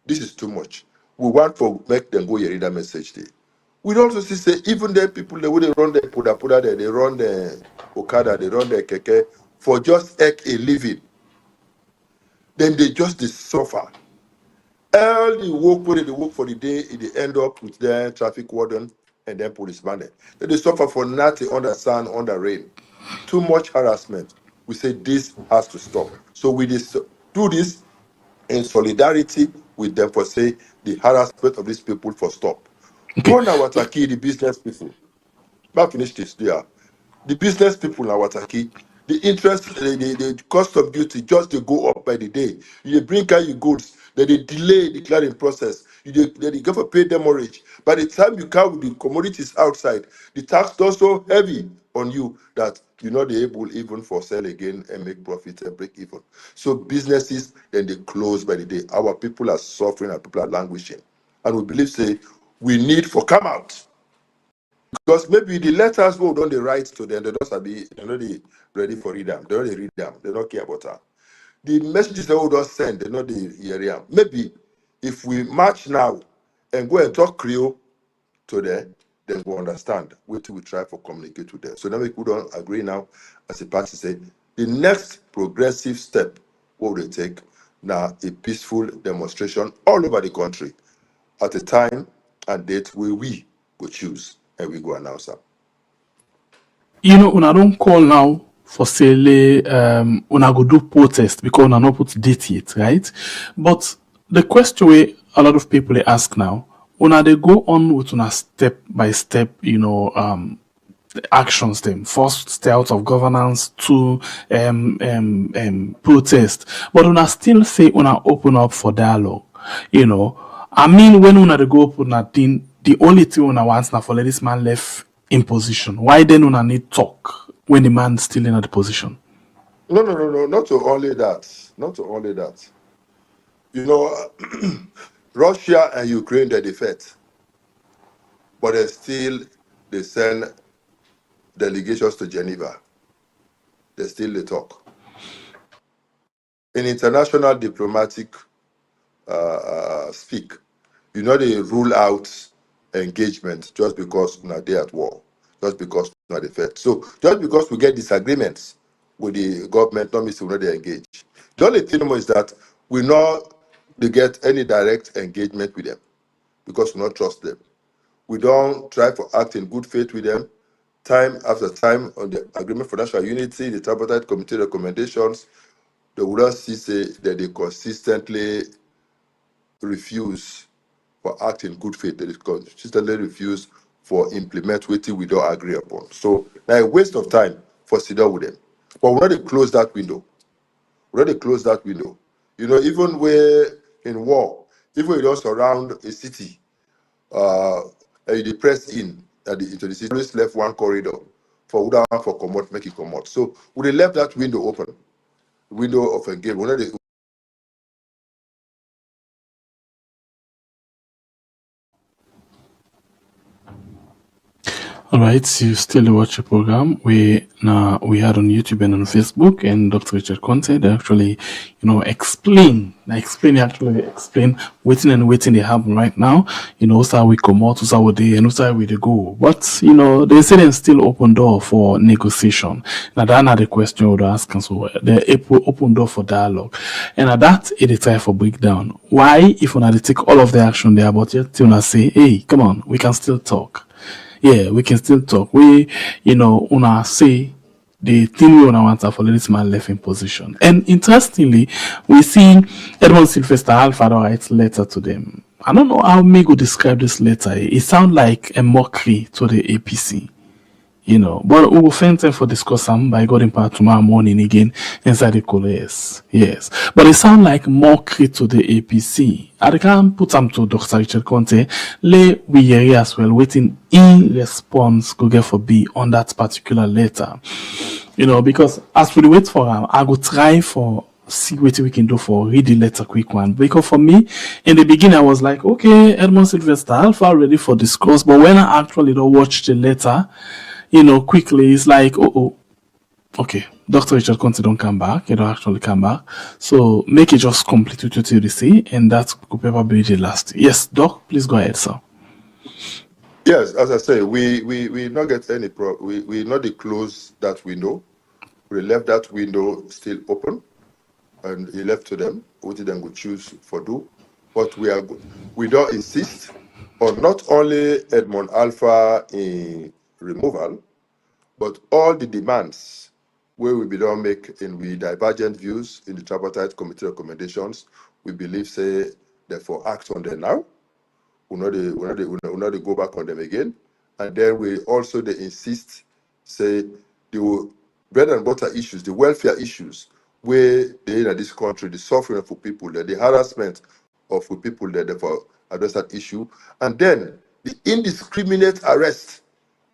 Speaker 3: This is too much. We want to make them go hear that message there. We also see say even the people the way they run the puda there, they run the Okada, they run the keke for just a living. Then they suffer. All the work where they work for the day, they end up with their traffic warden and then policeman. Then they suffer for nothing under sun, under rain. Too much harassment. We say this has to stop. So we do this in solidarity with them for say the harassment of these people for stop.
Speaker 2: Okay.
Speaker 3: Go now Wataki, the business people. But finish this there. The business people now Wataki, the interest, the cost of duty just they go up by the day. You bring out your goods, then they delay the clearing process. Then they go for pay demurrage. By the time you come with the commodities outside, the tax is so heavy on you that you're not able even for sell again and make profit and break even. So businesses then they close by the day. Our people are suffering and people are languishing. And we believe say we need for come out. Because maybe the letters we don't they write to them, they're not ready for read them. They don't read them. They don't care about that. The messages that we don't send, they're not the area. Maybe if we march now and go and talk Creole to them, then we understand. Wait till we try for communicate with them. So now we don't agree now as a party say the next progressive step what will they take now a peaceful demonstration all over the country at a time and date where we will choose and we go announce them.
Speaker 2: You know, when I don't call now for say when I go do protest because when I not put date yet, right? But the question way a lot of people they ask now, when they go on with a step by step, you know, actions them first stay out of governance to protest, but when I still say when I open up for dialogue, you know, I mean when they go open that thing, the only thing when I want now for let this man left in position. Why then when I need talk when the man's still in the position?
Speaker 3: No, not to only that. Not to only that. You know, Russia and Ukraine they defect, but they send delegations to Geneva. They still talk. In international diplomatic speak, you know they rule out engagement just because we're there at war, just because we're not defect. So just because we get disagreements with the government, not mean we're not engage. The only thing is that we not they get any direct engagement with them because we not trust them. We don't try to act in good faith with them. Time after time on the Agreement for National Unity, the Tripartite Committee recommendations, they would not see say that they consistently refuse for act in good faith. They consistently refuse for implement what we don't agree upon. So now a waste of time for sit down with them. But we already close that window. You know, even where in war, even you don't surround a city, and you press in into the city, always left one corridor for Uda for commot, make it come out. So we left that window open, window of engagement.
Speaker 2: Alright, you still watch the program. We had on YouTube and on Facebook, and Dr. Richard Konteh, they actually, you know, explain waiting they happen right now. You know, how we come out, how they and how we they go. But you know, they say they still open door for negotiation. Now that's not the question we would ask, and so they open door for dialogue. And at that it is time for breakdown. Why, if we take all of the action there, but yet till say, hey, come on, we can still talk. Yeah, we can still talk. We, you know, una say the thing we wanna want for this man left in position. And interestingly, we see Edmond Alpha writes letter to them. I don't know how me go describe this letter. It sounds like a mockery to the APC. You know, but we will find time for discuss them by God in part tomorrow morning again inside the coolers. Yes. But it sounds like mockery to the APC. I can put them to Dr. Richard Konteh. Lay we hear as well, waiting in response go get for B on that particular letter. You know, because as we wait for him, I go try for see what we can do for read the letter quick one. Because for me, in the beginning, I was like, okay, Edmond Alpha ready for discourse. But when I actually don't watch the letter, you know, quickly, it's like, okay, Dr. Richard Konteh don't come back. He don't actually come back. So make it just complete with what you say, and that could probably be the last. Yes, Doc, please go ahead, sir.
Speaker 3: Yes, as I say, we not get any we not the close that window. We left that window still open, and he left to them what them would choose for do. But we don't insist on not only Edmond Alpha in removal, but all the demands where we don't make in we divergent views in the tripartite committee recommendations. We believe say therefore act on them now. We not go back on them again. And then we also they insist, say the bread and butter issues, the welfare issues, where they in this country, the suffering for people there, the harassment of people there, therefore address that issue. And then the indiscriminate arrest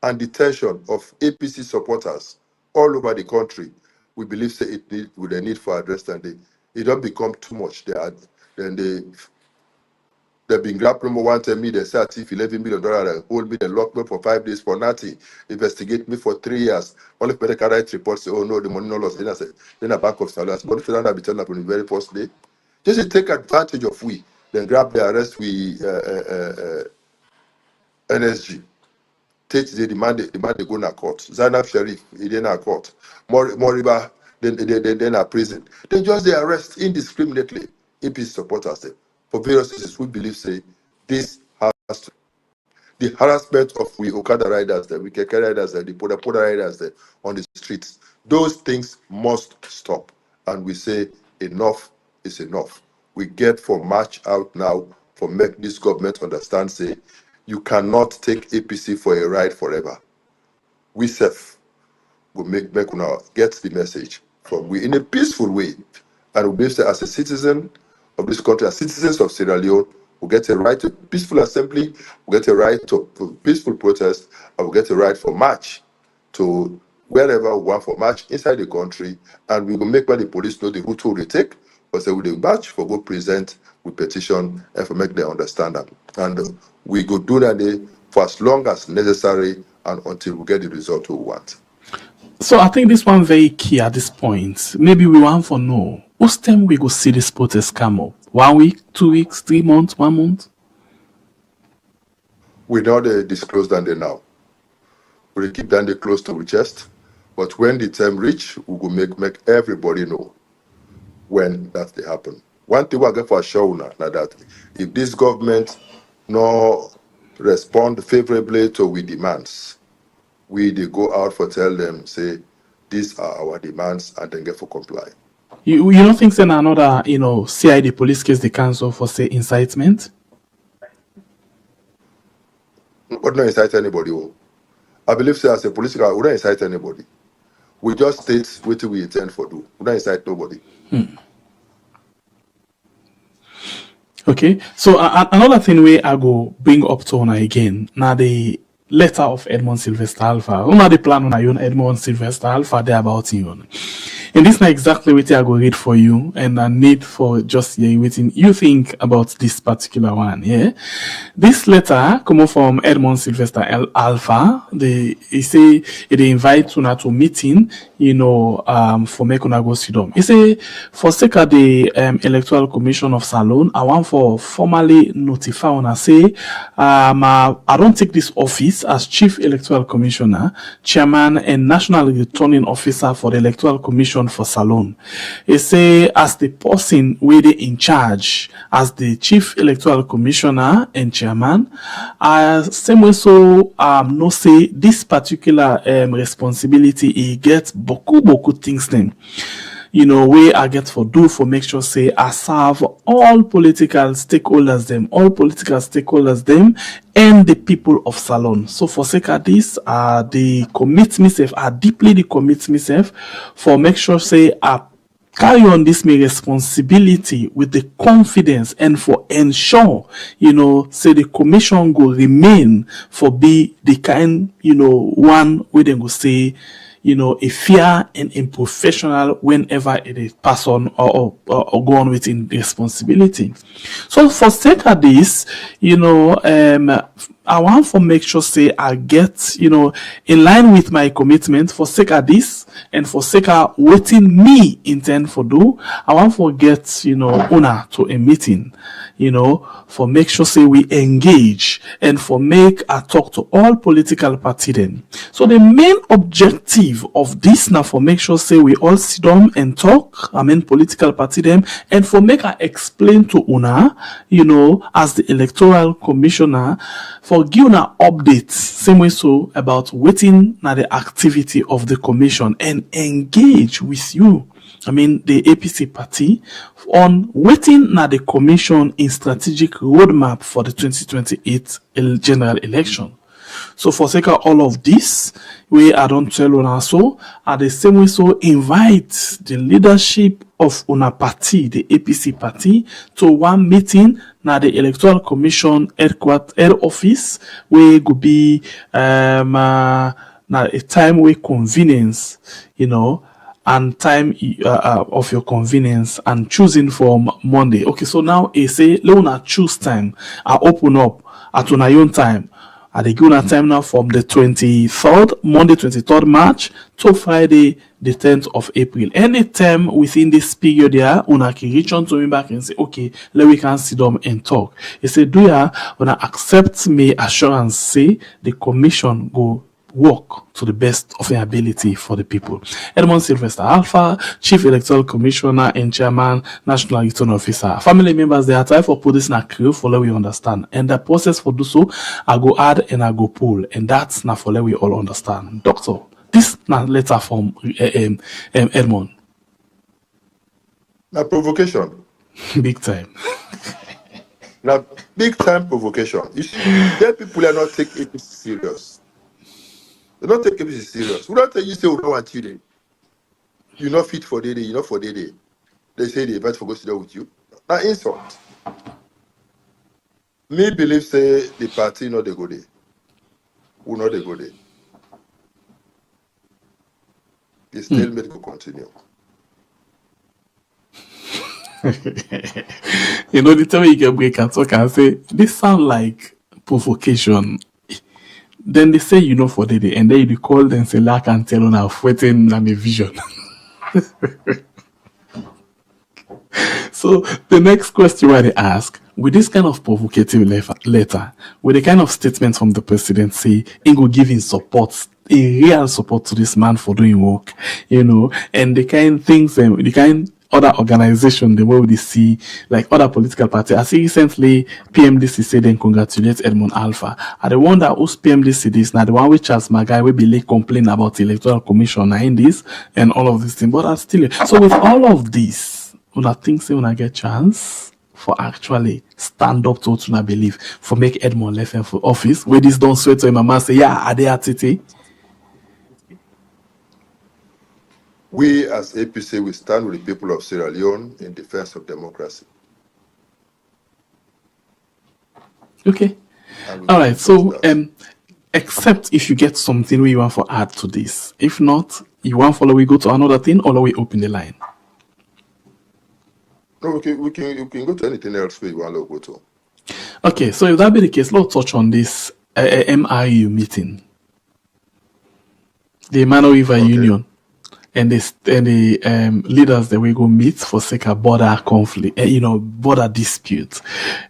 Speaker 3: and detention of APC supporters all over the country. We believe say it need with the need for address and it don't become too much. They've been grabbing me one tell me they say if $11 million and hold me, they lock me for 5 days for nothing, investigate me for 3 years. Only if medical rights report say, oh no, the money no lost. Then a back of salary. But if you don't be turned up on the very first day, just to take advantage of we, then grab the arrest we NSG. Take the demand they go na court. Zainab Sharif, he then a court. Moriba, then a prison. Then just they arrest indiscriminately APC supporters for various reasons. We believe say this has to the harassment of we Okada riders, we Keke riders, the Poda riders on the streets. Those things must stop. And we say enough is enough. We get for march out now for make this government understand say you cannot take APC for a ride forever. We self will make una get the message from we in a peaceful way. And we believe that as a citizen of this country, as citizens of Sierra Leone, we get a right to peaceful assembly, we get a right to peaceful protest, and we get a right for march to wherever we want for march inside the country, and we will make the police know the route we take, but say we will march for go present with petition and for make them understand them. And we go do that day for as long as necessary and until we get the result we want.
Speaker 2: So I think this one very key at this point. Maybe we want for know. Whose time we go see this protest come up? 1 week, 2 weeks, 3 months, 1 month?
Speaker 3: We don't disclose that now. We keep that close to our chest. But when the time reach, we will make everybody know when that they happen. One thing we get for sure now that if this government no respond favorably to we demands, we they go out for tell them say these are our demands and then get for comply.
Speaker 2: You don't think then another CID police case they cancel for say incitement?
Speaker 3: But not incite anybody. I believe say as a political, we don't incite anybody. We just state what we intend for do. We don't incite nobody.
Speaker 2: Okay, so another thing where I go bring up to Ona again, now the letter of Edmond Sylvester Alpha. Una the plan on your Edmond Sylvester Alpha there about you. And this is not exactly what I go read for you, and I need for just waiting. You think about this particular one, yeah? This letter come from Edmond Sylvester Alpha. He say they invite una to meeting, for make una go sit down. He say for sake of the Electoral Commission of Salone, I want for formally notify una say I don't take this office as Chief Electoral Commissioner, Chairman, and National Returning Officer for the Electoral Commission for Salone. He say as the person where they in charge as the Chief Electoral Commissioner and Chairman, same way so no say this particular responsibility he gets beaucoup things then. Where I get for do for make sure say I serve all political stakeholders them and the people of Salone. So for sake of this, I deeply commit myself for make sure say I carry on this my responsibility with the confidence and for ensure, say the commission go remain for be the kind, one where they go say, a fair and professional whenever it is pass on or go on within responsibility. So for sake of this, I want to make sure say I get, in line with my commitment for sake of this and for sake of waiting me intend for do. I want to get, owner to a meeting, for make sure say we engage and for make a talk to all political party then. So the main objective of this now for make sure say we all sit down and talk, political party them, and for make I explain to una, as the electoral commissioner, for give una updates, same way so about waiting na the activity of the commission and engage with you. The APC party on waiting na the commission in strategic roadmap for the 2028 general election. So for sake of all of this, we I don't tell una so, at the same way so invite the leadership of una party, the APC party, to one meeting na the electoral commission head office, where go be na a time where convenience, and time of your convenience and choosing from Monday. Okay, so now I say, let una choose time. I open up at una own time. I dey give una time now from the 23rd, Monday 23rd March to Friday the 10th of April. Any time within this period there, una can reach on to me back and say, okay, let we can sit down and talk. He say, do ya una accept me assurance say the commission go work to the best of their ability for the people. Edmond Alpha, Chief Electoral Commissioner and Chairman, National Return Officer. Family members, they are trying for put this in a crew for let we understand. And the process for do so, I go add and I go pull. And that's not for let we all understand. Doctor, this now letter from Edmond.
Speaker 3: Now provocation.
Speaker 2: Big time.
Speaker 3: Now big time provocation. You see, there people are not taking it serious. They don't take it serious. We don't tell you say we don't want you. You're not fit for day. You're not for day. They say they invite for go sit down with you. Now insult. Me believe say the party not they go there. Who not they go there. The stalemate will continue.
Speaker 2: The time you can break and talk and say this sound like provocation. Then they say for the day, and then you call them and say, I can tell on our waiting and a vision. So the next question where they ask, with this kind of provocative letter, with the kind of statement from the president say, he will give him support, a real support to this man for doing work, and the kind things, the kind other organization, the way we see, like other political parties. I see recently PMDC said and congratulate Edmond Alpha. I wonder who's PMDC this now, the one which has my guy will be late complain about the electoral commission in this and all of these things. But I still, so with all of this, when I think say when I get chance for actually stand up to what I believe for make Edmond left for office, where this don't sweat to him and say, yeah, are they at it?
Speaker 3: We as APC, we stand with the people of Sierra Leone in defense of democracy.
Speaker 2: Okay. All right. So, except if you get something where you want to add to this. If not, you want to follow, we go to another thing, or we open the line.
Speaker 3: No, we can go to anything else where you want to go to.
Speaker 2: Okay. So if that be the case, let's touch on this MRU meeting, the Mano River Union. And the leaders that we go meet for sake of border conflict, border dispute.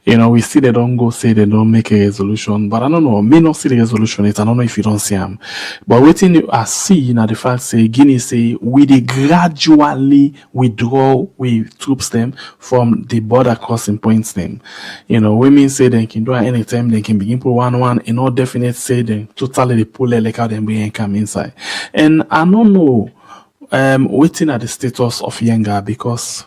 Speaker 2: We see they don't go say they don't make a resolution, but I don't know, may not see the resolution, I don't know if you don't see them. But waiting I see, the fact say, Guinea say, we they gradually withdraw with troops them from the border crossing points them. Women say they can do it anytime, they can begin put one, and all definite say they totally they pull their leg out and bring and come inside. And I don't know, waiting at the status of Yenga because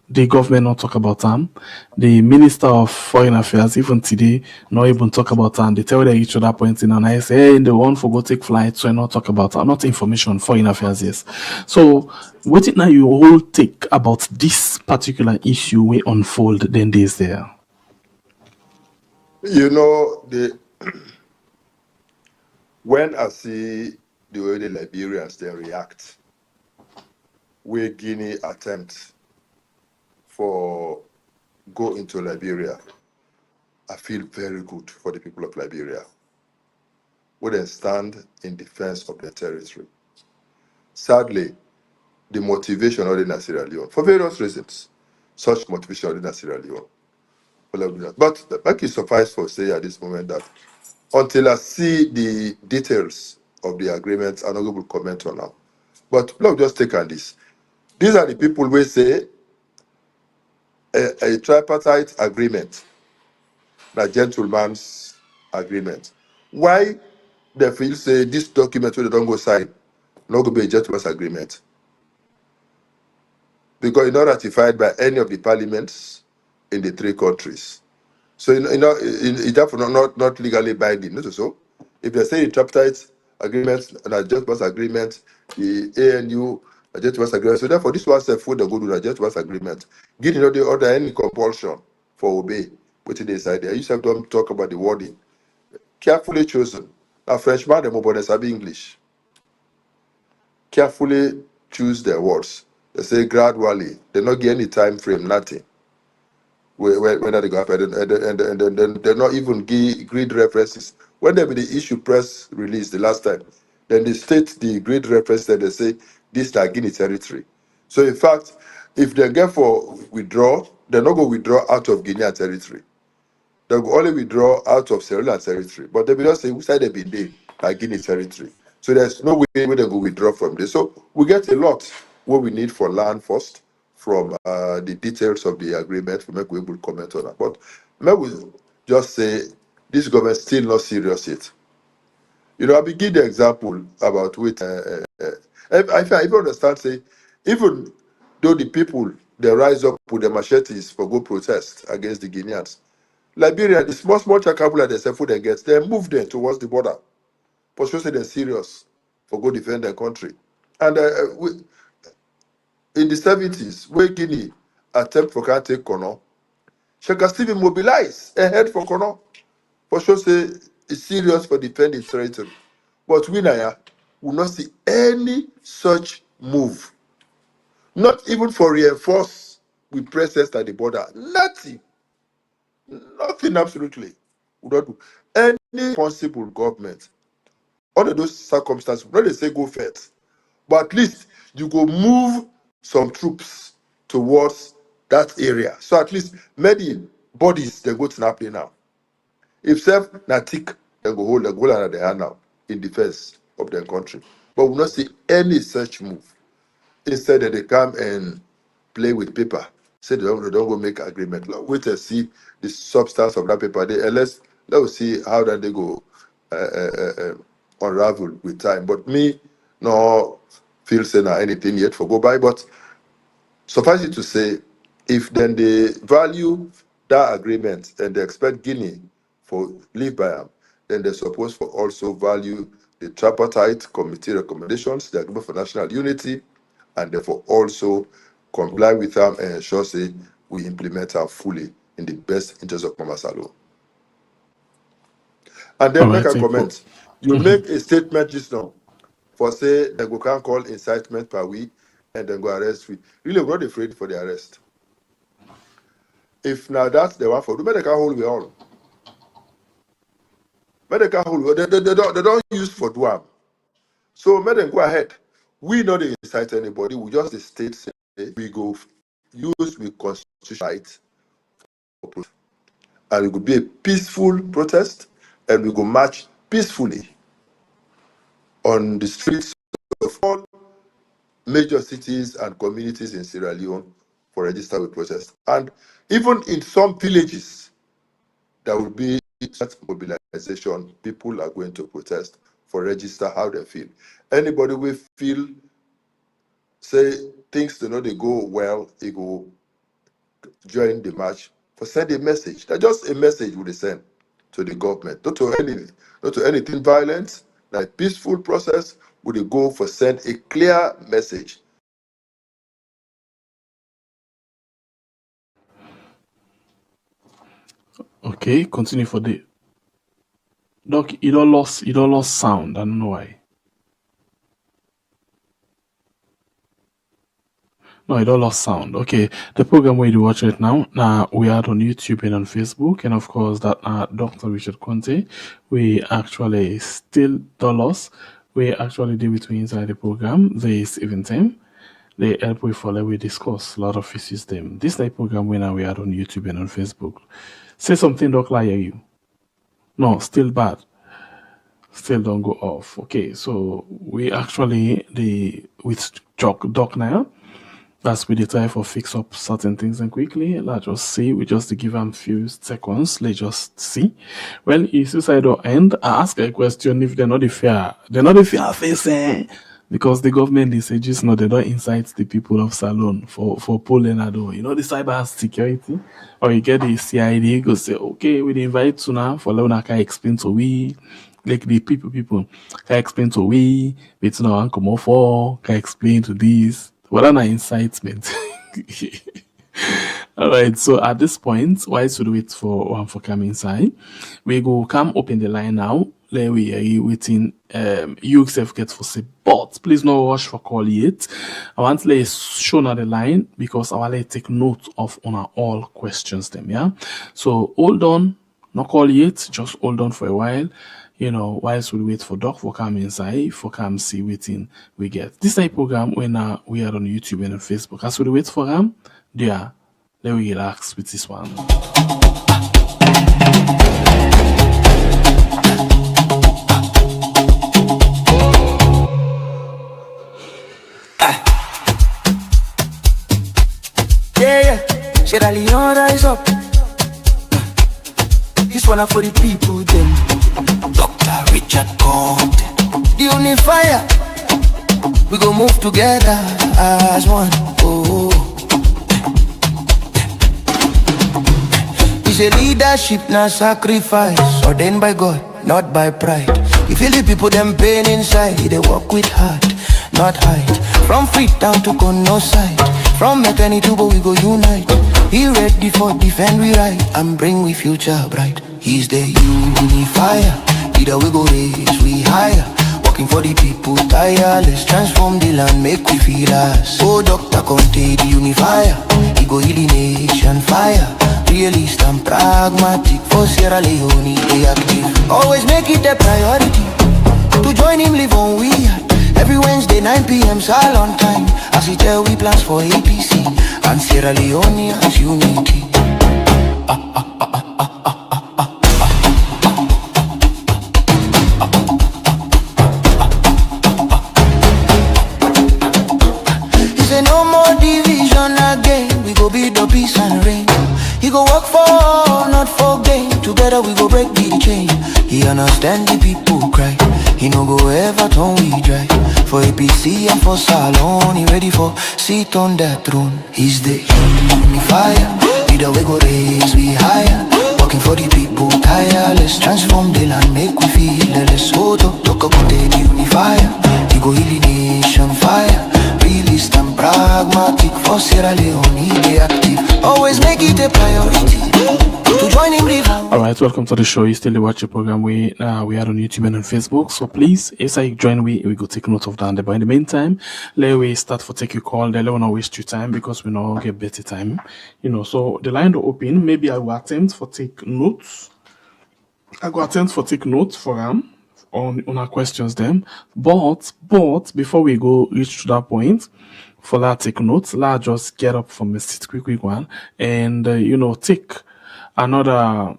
Speaker 2: the government not talk about them. The Minister of Foreign Affairs, even today, not even talk about them. They tell them each other pointing and I say, hey, the one for go take flight, so I not talk about them. Not information, Foreign Affairs, yes. So, waiting now you all take about this particular issue we unfold then days there.
Speaker 3: When I see the way the Liberians they react, where Guinea attempt for go into Liberia, I feel very good for the people of Liberia, who then stand in defense of their territory. Sadly, the motivation of the Sierra Leone, for various reasons, such motivation of the Sierra Leone. But make it suffice for say at this moment that until I see the details of the agreement, I'm not going to comment on now. But look, just take on this. These are the people who say a tripartite agreement, a gentleman's agreement. Why they feel say this document where they don't go sign, not going to be a gentleman's agreement? Because it's not ratified by any of the parliaments in the three countries. So it's therefore not legally binding. Not so. If they say the tripartite agreement and a gentleman's agreement, the ANU a gentleman's agreement. So therefore, this was a food that go to a gentleman's agreement. Give no the order any compulsion for obey. What they decide. I used to have them talk about the wording. Carefully chosen. A Frenchman, the mobile sabi English. Carefully choose their words. They say gradually. They not give any time frame, nothing. Whether they go up and then they're not even grid references. When they be the issue press release the last time, then they state the grid reference and they say this is Guinea territory. So in fact, if they get for withdraw, they're not going to withdraw out of Guinea territory. They will only withdraw out of Sierra Leone territory. But they will just say which side they be there, like Guinea territory. So there's no way where they go withdraw from this. So we get a lot what we need for land first from the details of the agreement. We make we able to comment on that. But may we just say this government still not serious yet. You know, I will give the example about which I even understand say even though the people they rise up with their machetes for go protest against the Guineans. Liberia, the small chakabula they say food they get, they move them towards the border. But show say they're serious for go defend their country. And in the 70s, where Guinea attempt for can take Kono, she can still be mobilized ahead for Kono. For sure say it's serious for defending territory. But we now will not see any such move. Not even for reinforce with presence at the border. Nothing. Nothing absolutely. Would not do. Any responsible government, under those circumstances, not they say go first, but at least you go move some troops towards that area. So at least many bodies they go to Napoli now. If self natik, they go hold under their hand now in defense of their country. But we will not see any such move. Instead that they come and play with paper. Say they don't go make agreement. Wait and see the substance of that paper. Let's see how that they go unravel with time. But me, no feel say now anything yet for go by. But suffice it to say, if then they value that agreement and they expect Guinea for live by them, then they're supposed to also value the tripartite committee recommendations, the agreement for national unity, and therefore also comply with them and ensure say we implement them fully in the best interest of Mama Salo. And then
Speaker 2: All
Speaker 3: make
Speaker 2: right,
Speaker 3: a
Speaker 2: thank you.
Speaker 3: comment. You make a statement just now for say they go can call incitement per week and then go arrest we. Really, we're not afraid for the arrest. If now that's the one for do, medical hold we all. Medical hold they don't use for duam. So let them go ahead. We not incite anybody. We just the state say we go use with constitution right, and it could be a peaceful protest, and we go march peacefully on the streets of all major cities and communities in Sierra Leone for register with protest. And even in some villages, there will be such mobilization. People are going to protest for register how they feel. Anybody will feel say things do not they go well, they go join the march for send a message. That's just a message we send to the government, not to anything violent, like peaceful process. Would they go for send a clear message?
Speaker 2: Okay, continue for the doc. You don't lost sound. I don't know why. No, it all lost sound. Okay, the program where you watch it now. Now we are on YouTube and on Facebook, and of course that Dr. Richard Konteh. We actually still dollars. We actually do between inside the program. This even time. They help we follow. We discuss a lot of issues. Them. This type program when we are on YouTube and on Facebook. Say something, Doc, lie you. No, still bad. Still don't go off. Okay, so we actually with Doc now. That's we try for fix up certain things and quickly. Let's just see. We just give them few seconds. Let's just see. Well, if suicidal end, I ask a question if they're not the fair. They're not the fair facing. Because the government is just no, they don't incite the people of Salon for polling at all. You know, the cyber security, or you get the CID, go say, okay, we invite to now for Leona can explain to we, like the people can explain to we, it's now come for, can explain to this. What an incitement. All right, so at this point, why should we wait for one for come inside? We go come open the line now. Let we are waiting. You self get for say, but please no rush for call yet. I want to let show now the line because I want to take note of on our all questions them. Yeah, so hold on, no call yet. Just hold on for a while. You know, whilst we wait for Doc for come inside, for come see waiting we get. This type program when we are on YouTube and on Facebook. As we wait for them, yeah, let we relax with this one.
Speaker 1: Yeah, Sierra Leone rise up. This one for the people them. Dr. Richard Konteh, the unifier. We go move together as one. Oh, it's a leadership, not sacrifice. Ordained by God, not by pride. You feel the people them pain inside. They walk with heart, not height. From Freetown to Kono side, from maternity to we go unite. He ready for defend we right and bring we future bright. He's the unifier. Either we go raise we higher. Working for the people tireless. Transform the land, make we feel us. Oh, Dr. Konteh, the unifier. He go heal the nation fire. Realist and pragmatic. For Sierra Leone, they active. Always make it a priority to join him, live on we at. Every Wednesday 9 p.m. Salon time. As we tell we plans for APC and Sierra Leone as unity. He say no more division again. We go build the peace and reign. He go work for, not for gain. Together we go break the chain. He understand the people cry. He no go ever turn we dry. For APC and for Salon, he ready for sit on that throne. He's the unifier. Either we go raise we higher. Working for the people tireless. Transform the land, make we feel less. Oh, talk about the unifier. He go heal the nation fire. Realist and pragmatic. For Sierra Leone, they active. Always make it a priority to join him, live.
Speaker 2: Alright, welcome to the show. You still watch the program. We are on YouTube and on Facebook. So please, as I join, we go take note of that. But in the meantime, let we start for take your call. They don't want to waste your time because we know get better time. You know, so the line will open. Maybe I will attempt for take notes. For them on our questions them. But before we go reach to that point, for that take notes, let's just get up from a sit quick one and take another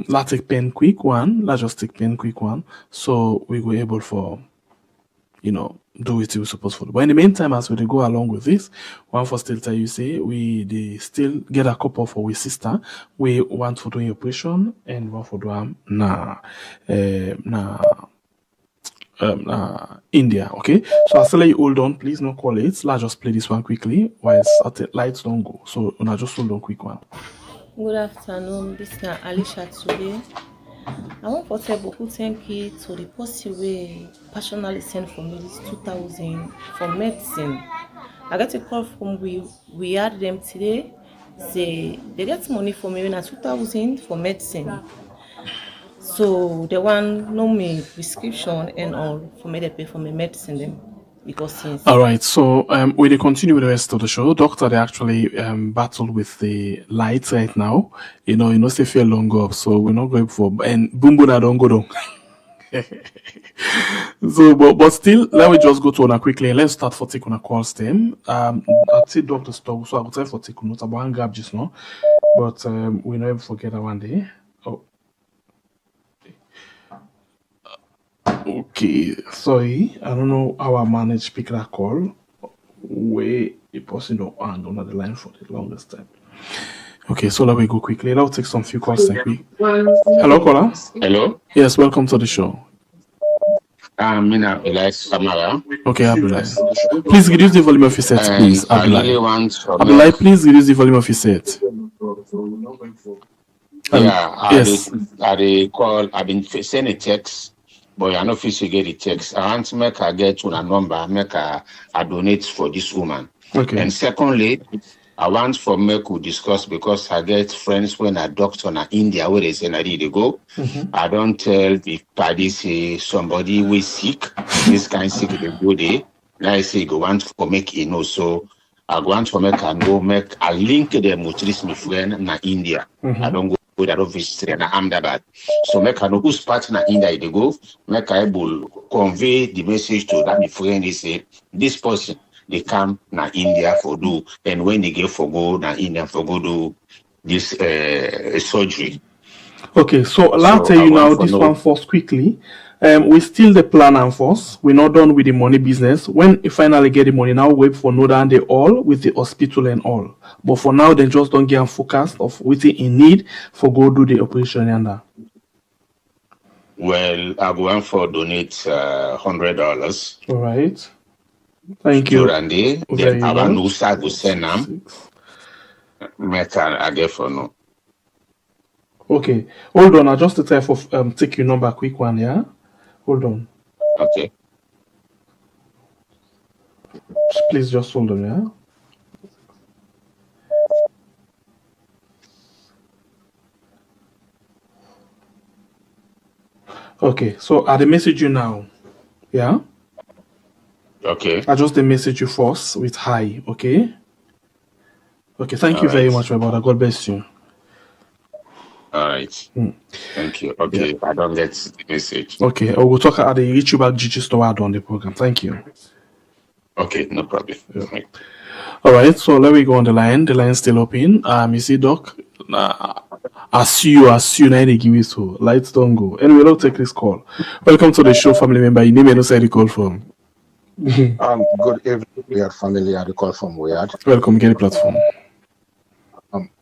Speaker 2: let's take pen quick one. Let's just take pen quick one so we were able for do it we supposed to. But in the meantime, as we go along with this, one for still tell you say they still get a couple for we sister. We want for doing operation and one for doing India. Okay, so I'll say you hold on, please no call it. Let's just play this one quickly while lights don't go. So now just hold on quick one.
Speaker 5: Good afternoon, this is Alicia today. I want to tell beaucoup thank you to the person we personally sent for me this 2000 for medicine. I got a call from we had them today. Say they get money for me when I 2000 for medicine. So they want know me prescription and all for me they pay for my medicine them. because since
Speaker 2: All right, so we continue with the rest of the show. Doctor, they actually battled with the lights right now. You know, say feel long up, so we're not going for and boom boom, I don't go down. So, but still, let me just go to Ona quickly. Let's start for taking a call stem. I'd say Doctor Stop, so I would say for taking notes about grab just now, but we never forget that one day. Oh, okay. Sorry, I don't know how I managed pick that call. Where a person don't hand on the line for the longest time. Okay, so let me go quickly. I'll take some few calls. Hello, caller.
Speaker 6: Hello.
Speaker 2: Yes, welcome to the show.
Speaker 6: Mina Elias Samara.
Speaker 2: Okay, Abdullah. Please reduce the volume of your set, please.
Speaker 6: Abdullah.
Speaker 2: Abdullah, please reduce the volume of your set.
Speaker 6: Yes. I call. I've been sending a text, but I know if you get the text. I want to make her get to a number, make her donate for this woman.
Speaker 2: Okay.
Speaker 6: And secondly, I want for me to discuss because I get friends when I doctor in India where they say I need to go. I don't tell the party say somebody we sick, this kind sick they go there. I say go want for make so I want for make I know make a link them with this my friend in India. I don't go with that visit in Ahmedabad. So make I know whose part in India they go, make I able convey the message to that my friend. They say this person they come na India for do, and when they get for go na India for go do this surgery.
Speaker 2: Okay, so I'll tell you now this one first quickly. We still the plan and force. We're not done with the money business. When you finally get the money, now wait for no and they all with the hospital and all. But for now, they just don't get focused of what in need for go do the operation and that.
Speaker 6: Well, I go for donate $100.
Speaker 2: All right. Thank you.
Speaker 6: Randy, then I want to start to send them. I get for no.
Speaker 2: Okay, hold on. I just the type of take your number, quick one, yeah. Hold on.
Speaker 6: Okay.
Speaker 2: Please just hold on, yeah. Okay, so I message you now, yeah.
Speaker 6: Okay.
Speaker 2: I just message you first with hi, okay? Okay, thank you very much, my brother. God bless you.
Speaker 6: All right. Thank you. Okay, yeah. I don't get the message.
Speaker 2: Okay, I will talk at the reach you back GG store on the program. Thank you.
Speaker 6: Okay, no problem.
Speaker 2: Yeah. All right, so let me go on the line. The line's still open. You see, Doc, as you now they give it so lights don't go. Anyway, we'll take this call. Welcome to the show, family member. Your name and also the call from.
Speaker 7: Good evening, Weird family. I call from Weird.
Speaker 2: Welcome, get the platform.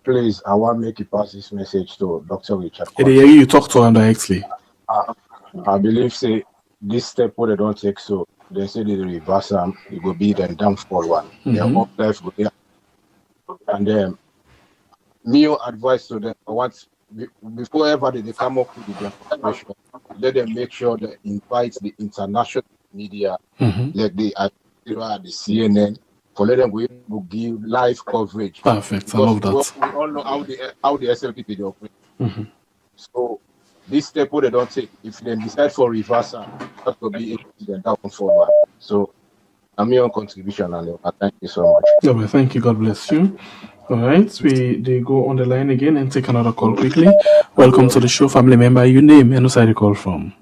Speaker 7: Please, I want to make you pass this message to Dr. Richard.
Speaker 2: You talk to him directly.
Speaker 7: I believe say this step what they don't take, so they say they reverse them, it will be the downfall one. Their whole life will be. And then me advice to them, what before ever they come up with the information, let them make sure they invite the international media, like the CNN, for let them go give live coverage.
Speaker 2: Perfect.
Speaker 7: Because
Speaker 2: I love that.
Speaker 7: We all know how the SLPP they operate. So this step what they don't take, if they decide for reversal, that will be the downfall. So I'm your contribution, and thank you so much.
Speaker 2: Yeah, well, thank you. God bless you. All right, they go on the line again and take another call quickly. Welcome to the show, family member. Your name and where you call from?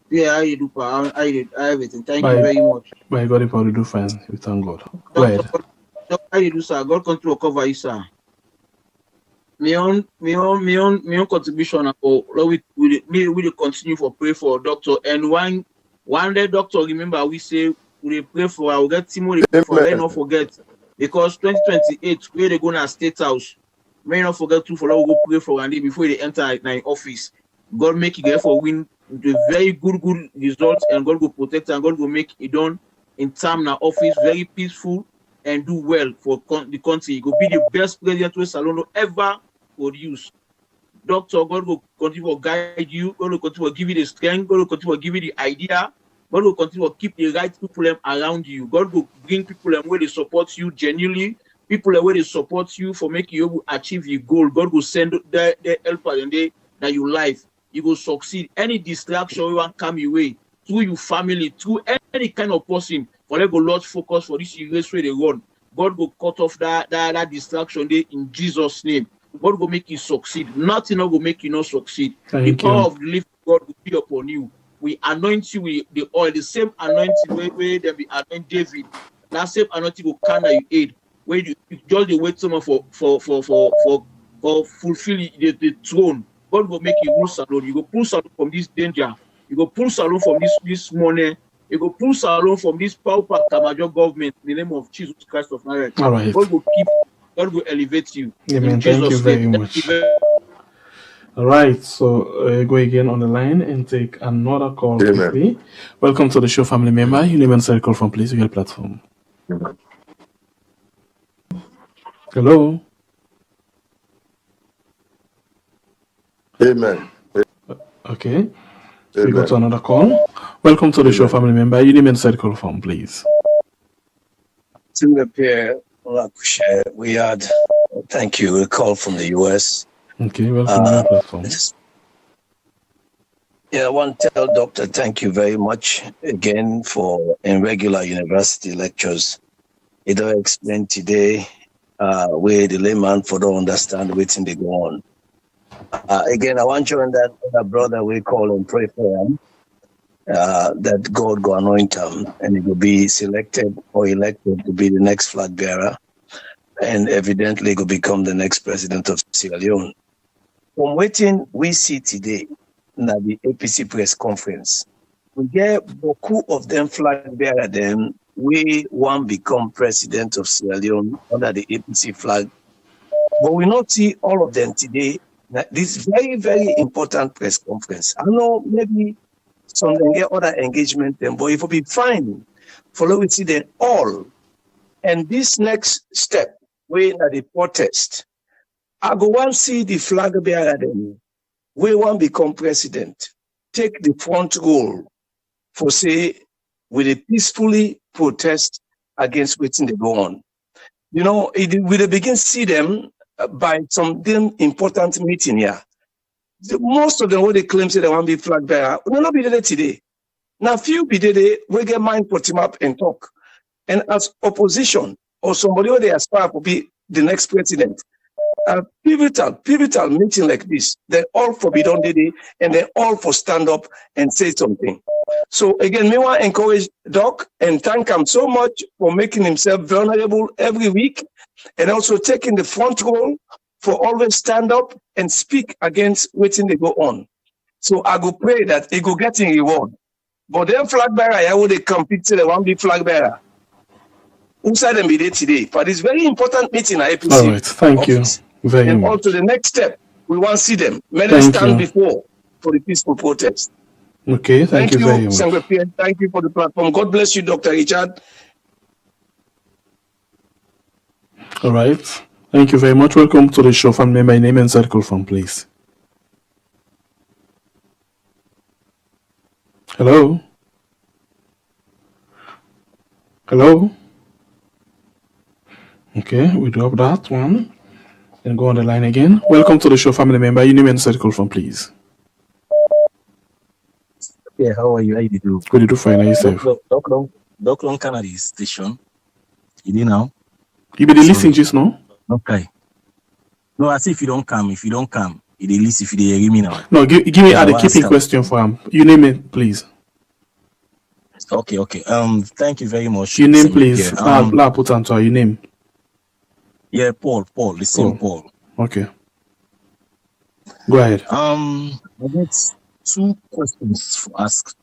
Speaker 8: Yeah, how you do, pa? How you do? Everything. Thank you very much.
Speaker 2: By God, you probably do fine. We thank God. Go ahead.
Speaker 8: How you do, sir? God control cover you, sir. My own contribution. We continue for pray for doctor. And one day, doctor, remember we say we pray for. I will get Timothy for. Let not forget because 2028 where they gonna State House. May not forget to follow go pray for and before they enter my office. God make it get for win the very good results and God will protect and God will make it done in time now office very peaceful and do well for the country. It will be the best president we Salono ever produce. Doctor, God will continue to guide you. God will continue to give you the strength. God will continue to give you the idea. God will continue to keep the right people around you. God will bring people where they support you genuinely. People where they support you for making you achieve your goal. God will send the helpers and they that you life. You will succeed. Any distraction you want come your way through your family, through any any kind of person for them go Lord focus for this race where they run. God will cut off that distraction there in Jesus' name. God will make you succeed. Nothing will make you not succeed. The power of the living God will be upon you. We anoint you with the oil, the same anointing where they be anoint David. That same anointing will carry you aid. Where you just wait someone for fulfilling the throne. God will make you rule Salon. You go pull Salon from this danger. You go pull Salon from this money. You go pull Salon from this powerful Kamajo government in the name of Jesus Christ of Nazareth.
Speaker 2: All right.
Speaker 8: God will elevate you.
Speaker 2: Amen. Thank you very much. All right. So go again on the line and take another call quickly. Welcome to the show, family member. Your name and circle from please your platform.
Speaker 3: Amen.
Speaker 2: Hello.
Speaker 3: Amen.
Speaker 2: Okay. We go to another call. Welcome to the show, family member. Your name and circle from please.
Speaker 9: We had, thank you, a call from the US.
Speaker 2: Okay, welcome to the platform.
Speaker 9: Yeah, I want to tell Doctor, thank you very much again for in regular university lectures. It will explain today where the layman for don't understand waiting they go on. Again, I want you and that other brother we call and pray for him. That God go anoint him and he will be selected or elected to be the next flag bearer and evidently will become the next president of Sierra Leone. From waiting we see today na the APC press conference, we get beaucoup of them flag bearer them we want become president of Sierra Leone under the APC flag, but we not see all of them today. This very, very important press conference. I know maybe some get other engagement them, but it will be fine. Follow we see them all. And this next step, we at the protest, I go and see the flag bearer them. We want become president. Take the front role for say with a peacefully protest against waiting they go on. You know, we begin see them by some damn important meeting here. Most of them what they claim say they want to be flag bearer will not be there today. Now few be there, we get mind put him up and talk. And as opposition or somebody who they aspire to be the next president, a pivotal meeting like this, they all forbidden today and they all for stand up and say something. So again, me want to encourage Doc and thank him so much for making himself vulnerable every week and also taking the front role for always stand up and speak against waiting they go on. So I go pray that he go get in reward. But then flag bearer, I would they compete to the one be flag bearer. Who said them be there today for this very important meeting at APC.
Speaker 2: All right, thank you very
Speaker 9: and
Speaker 2: much.
Speaker 9: also the next step, we want to see them. Many stand before for the peaceful protest.
Speaker 2: Okay, thank you very much.
Speaker 9: Thank you for the platform. God bless you, Dr. Richard.
Speaker 2: All right. Thank you very much. Welcome to the show, family member. Name and circle from please. Hello. Hello. Okay, we drop that one. Then go on the line again. Welcome to the show, family member. Your name and circle from please.
Speaker 10: Yeah, how are you? How you do?
Speaker 2: Good, you do fine. Are you safe?
Speaker 10: Doc Long Canada station. You do now?
Speaker 2: You be the listening just now?
Speaker 10: Okay. No, I say if you don't come, you dey listen. If you dey hear me now.
Speaker 2: No, give me the keeping question for him. You name it, please.
Speaker 10: Okay. Thank you very much.
Speaker 2: Your name, please. La put on your name.
Speaker 10: Yeah, Paul. Listen, Paul.
Speaker 2: Okay. Go ahead.
Speaker 10: I got two questions to ask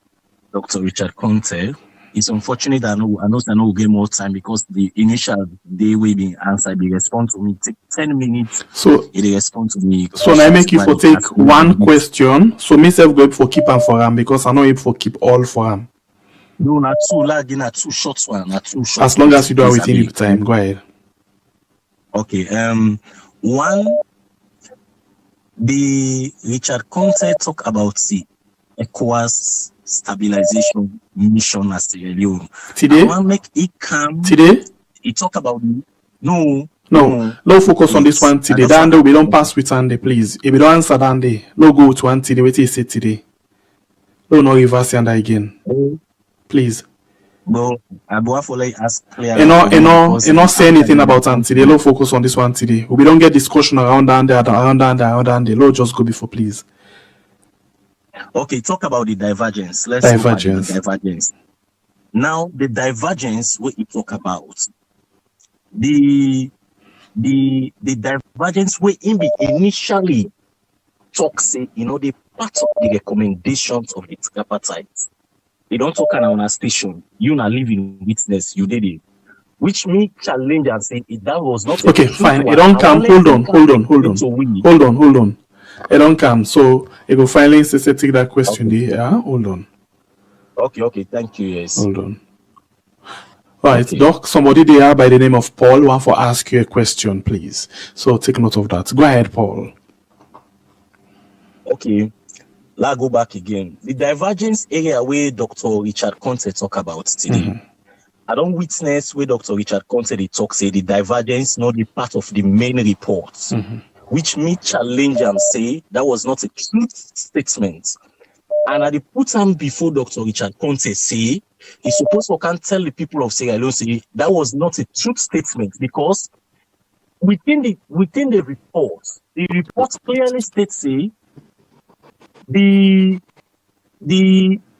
Speaker 10: Dr. Richard Konteh. It's unfortunate I know we'll get more time because the initial day we be answered, they respond to me take 10 minutes.
Speaker 2: So
Speaker 10: they respond to me.
Speaker 2: So now I make you for take one question. So myself go for keep and for him because I know if for keep all for him.
Speaker 10: No, not too large, not too short one, not too short.
Speaker 2: As long as you do it within your time, go ahead.
Speaker 10: Okay. One, the Richard Konteh talk about the ECOWAS stabilization mission as Sierra Leone.
Speaker 2: Today?
Speaker 10: I want to make it come.
Speaker 2: Today?
Speaker 10: He talk about
Speaker 2: no, focus on this one today. That we don't pass with Andy, please. If we don't answer that day, no go to one today. What you say today? No reverse and again. Please.
Speaker 10: But I want to ask clear.
Speaker 2: You not say anything about today. Let's focus on this one today. We don't get discussion around and there. Let's just go before, please.
Speaker 10: Okay, talk about the divergence. Let's talk about the divergence. Now, the divergence what you talk about, the divergence where in the initially talk say, the part of the recommendations of the tripartite. They don't talk on a station. You not living witness. You did it, which me challenge and say that was not
Speaker 2: okay. Fine. It don't come. Hold on. It don't come. So it will finally say take that question there. Yeah? Hold on.
Speaker 10: Okay. Thank you. Yes.
Speaker 2: Hold on. Right, okay. Doc, somebody there by the name of Paul want to ask you a question, please. So take note of that. Go ahead, Paul.
Speaker 10: Okay. Let's go back again. The divergence area where Dr. Richard Konteh talk about today. Mm-hmm. I don't witness where Dr. Richard Konteh they talk say the divergence not the part of the main report, which me challenge and say that was not a truth statement. And I put him before Dr. Richard Konteh say he's supposed to can tell the people of Sierra Leone say that was not a truth statement because within the report clearly states say the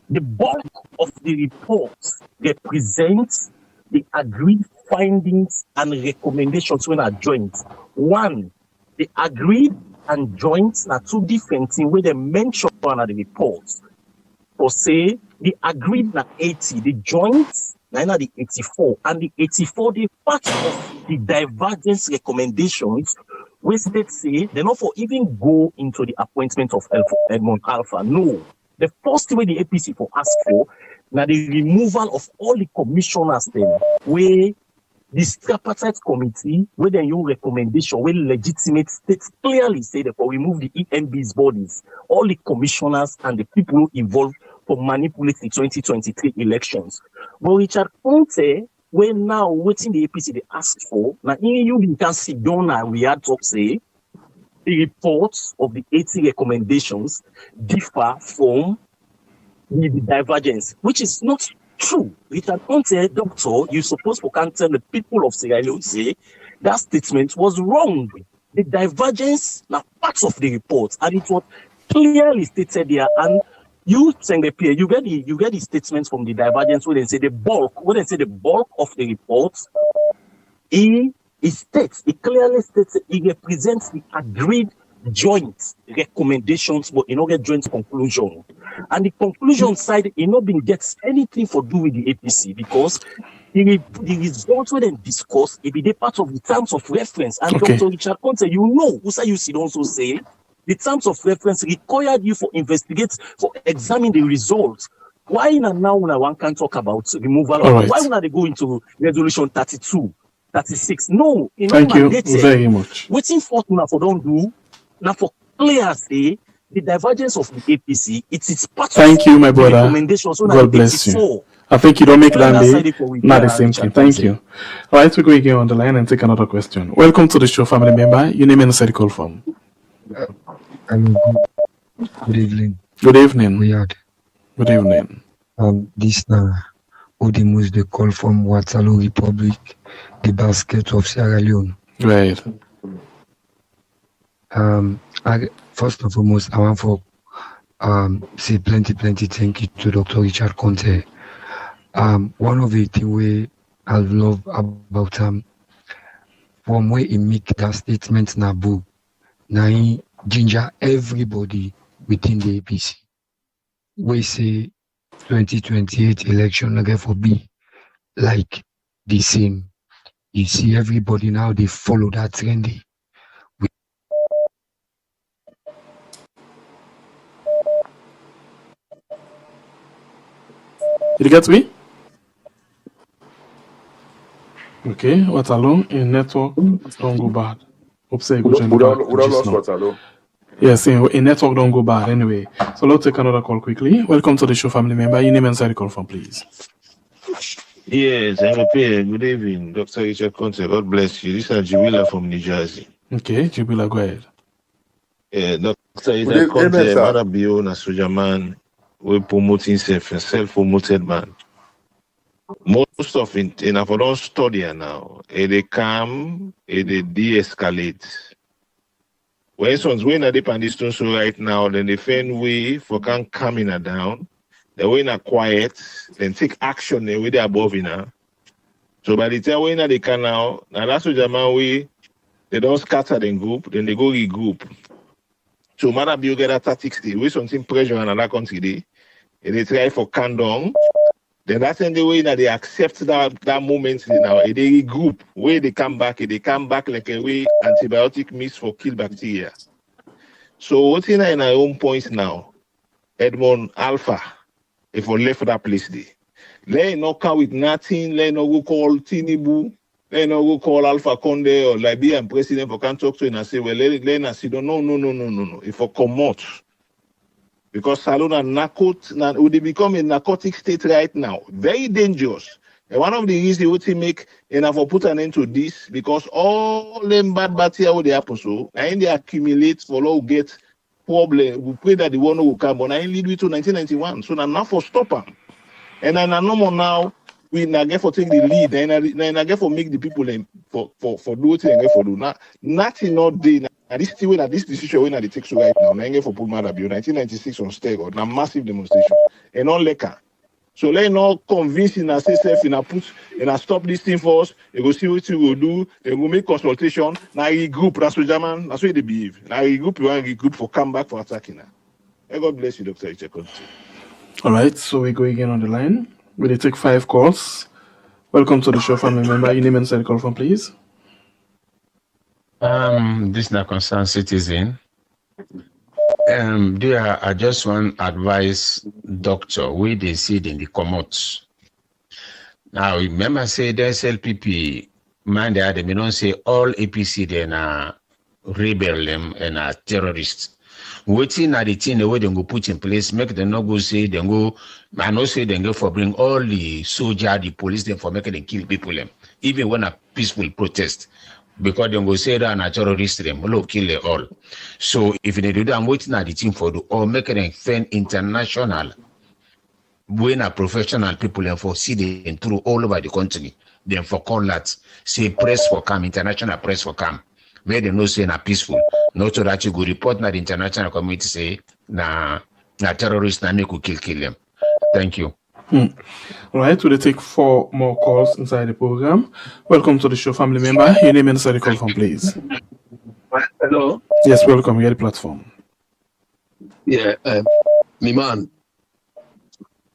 Speaker 10: bulk of the report represents the agreed findings and recommendations when are joint. One, the agreed and joint are two different things where they mention one of the reports. For say the agreed na 80, the joint na the 84, and the 84 the part of the divergence recommendations where states say they not for even go into the appointment of Edmond Alpha. No. The first way the APC for ask for now the removal of all the commissioners then where this tripartite committee where they use recommendation where legitimate states clearly say that for remove the EMB's bodies, all the commissioners and the people involved for manipulate the 2023 elections. But Richard Konteh, where now waiting the APC they ask for, now you can sit down and we had talk say the reports of the 80 recommendations differ from the divergence, which is not true. Richard Konteh, doctor, you're supposed to can tell the people of Sierra Leone say that statement was wrong. The divergence now parts of the report, and it was clearly stated there. And you saying the peer, you get the statements from the divergence where they say the bulk of the report. It clearly states it represents the agreed joint recommendations, but get joint conclusion. And the conclusion side, not been gets anything for do with the APC because the results when they discuss, it be the part of the terms of reference. And okay. Dr. Richard Konteh, who say you should also say the terms of reference required you for investigate, for examine the results. Why now one can talk about removal? Right. Why would they go into resolution 32, 36? No,
Speaker 2: thank you very much.
Speaker 10: Waiting for don't do now for clear say the divergence of the APC. It is part
Speaker 2: thank
Speaker 10: of
Speaker 2: you, my brother.
Speaker 10: Recommendations.
Speaker 2: God bless you. I think you don't make that day. Not the same thing. Thank you. All right, we go again on the line and take another question. Welcome to the show, family member. Your name and circle form.
Speaker 11: Good evening.
Speaker 2: Good evening.
Speaker 11: Good
Speaker 2: evening.
Speaker 11: This now Odimus the call from Waterloo Republic, the basket of Sierra Leone.
Speaker 2: Right.
Speaker 11: First and foremost, I want to say plenty thank you to Dr. Richard Konteh. One of the things we I love about from where he make that statement in a book, now he ginger everybody within the APC. We say 2028 election again for be like the same. You see everybody now they follow that trendy.
Speaker 2: Did you get me? Okay, Waterloo in network don't go bad. Hope say go join back. Yes, in network don't go bad anyway. So let's take another call quickly. Welcome to the show, family member. Your name and side call from, please.
Speaker 12: Yes, MVP. Good evening, Dr. Richard Konteh. God bless you. This is Jubila from New Jersey.
Speaker 2: Okay, Jubila, go ahead.
Speaker 12: Dr. Richard Konteh, Marabio, Nasoja man, we promoting self-promoted man. Most of it, in for don't study now, they come, they de-escalate. When someone's when they pandistun so right now, then they find way for can calm in down. They when a quiet, then take action the way they above in her. So by the time when they can now that's what German way they don't scatter the group, then they go regroup. So matter be you get a tactics with something pressure in another country, and they try for calm down. Then that's the way that they accept that moment now. They regroup where they come back like a way antibiotic miss for kill bacteria. So what's in our own points now? Edmond Alpha, if we left that place there. Let not come with nothing, let not go call Tinubu, let not go call Alpha Konteh or Liberian president for can talk to him and say, well, let us see. No. If we come out. Because Salon and would become a narcotic state right now. Very dangerous. And one of the reasons we make enough for put an end to this, because all them bad here will happen so, and they accumulate for all get problem. We pray that the one will come, but I lead we to 1991. So now for stop them. And I no more now we now get for take the lead, and I get for make the people for do what they get for do. Now nothing not day. This decision when they take so right now, I get for put matter 1996 on Stego, now massive demonstration. And all leka. So let not convincing us self in a put and I stop this thing for us, they go see what we will do, they will make consultation. Now regroup, that's what German, that's what they behave. Now regroup, you want to regroup for come back for attacking now. God bless you, Dr. Richard Konteh.
Speaker 2: All right, so we go again on the line. We take 5 calls. Welcome to the show, family member. Your name and side call from, please.
Speaker 13: This is a concerned citizen. Dear, I just want advice, doctor, where they see it in the commot. Now, remember, say the SLPP, man, they don't say all APC, then rebel them and terrorists. Waiting at the thing the way they go put in place, make them not go say they go, I know say they go for bring all the soldier, the police, them for making them kill people them, even when a peaceful protest. Because they go say that a terrorist them, will kill them all. So if they do that, I'm waiting at the team for do or make them fan international, when a professional people and for see them through all over the country, then for call that say press for come, international press for come. Where they know say na peaceful, not so that you go report na the international community say na terrorists na make you kill them. Thank you.
Speaker 2: All right, we'll take 4 more calls inside the program. Welcome to the show, family member. Your name and inside the call from, please.
Speaker 14: Hello.
Speaker 2: Yes, welcome. You're the platform.
Speaker 14: Yeah, me man.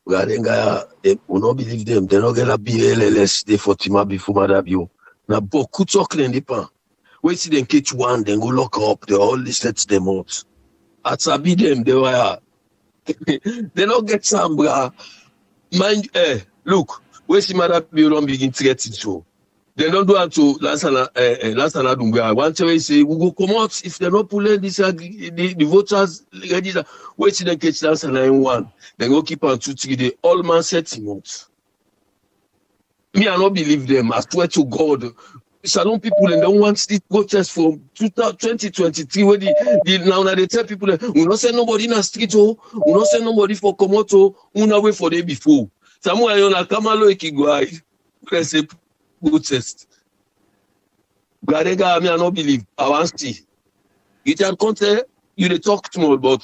Speaker 14: We will not believe them. They're not gonna be LLS. They for Tima before Madabio. Now, beaucoup talk in the pan. Wait till they catch one, then go lock up. They all set them out. At Sabi them, they were. They don't get some, bruh. Mind, look, wait till Madabio don't begin threatening so. They don't do it to last Dumbia. One time say we go come out if they're not pulling this the voters register. Wait till they catch last one. They go keep on 2-3 days. All man set him out. Me, I don't believe them. I swear to God. Salon people and don't want this protest from 2023 where now they tell people that we not send nobody in the street, we not send nobody for Komoto, we not wait for them before. Somewhere you na kamalo ikigwai. Press a protest. Gadega, me I don't believe. I want to see. Richard Konteh, you they talk small, but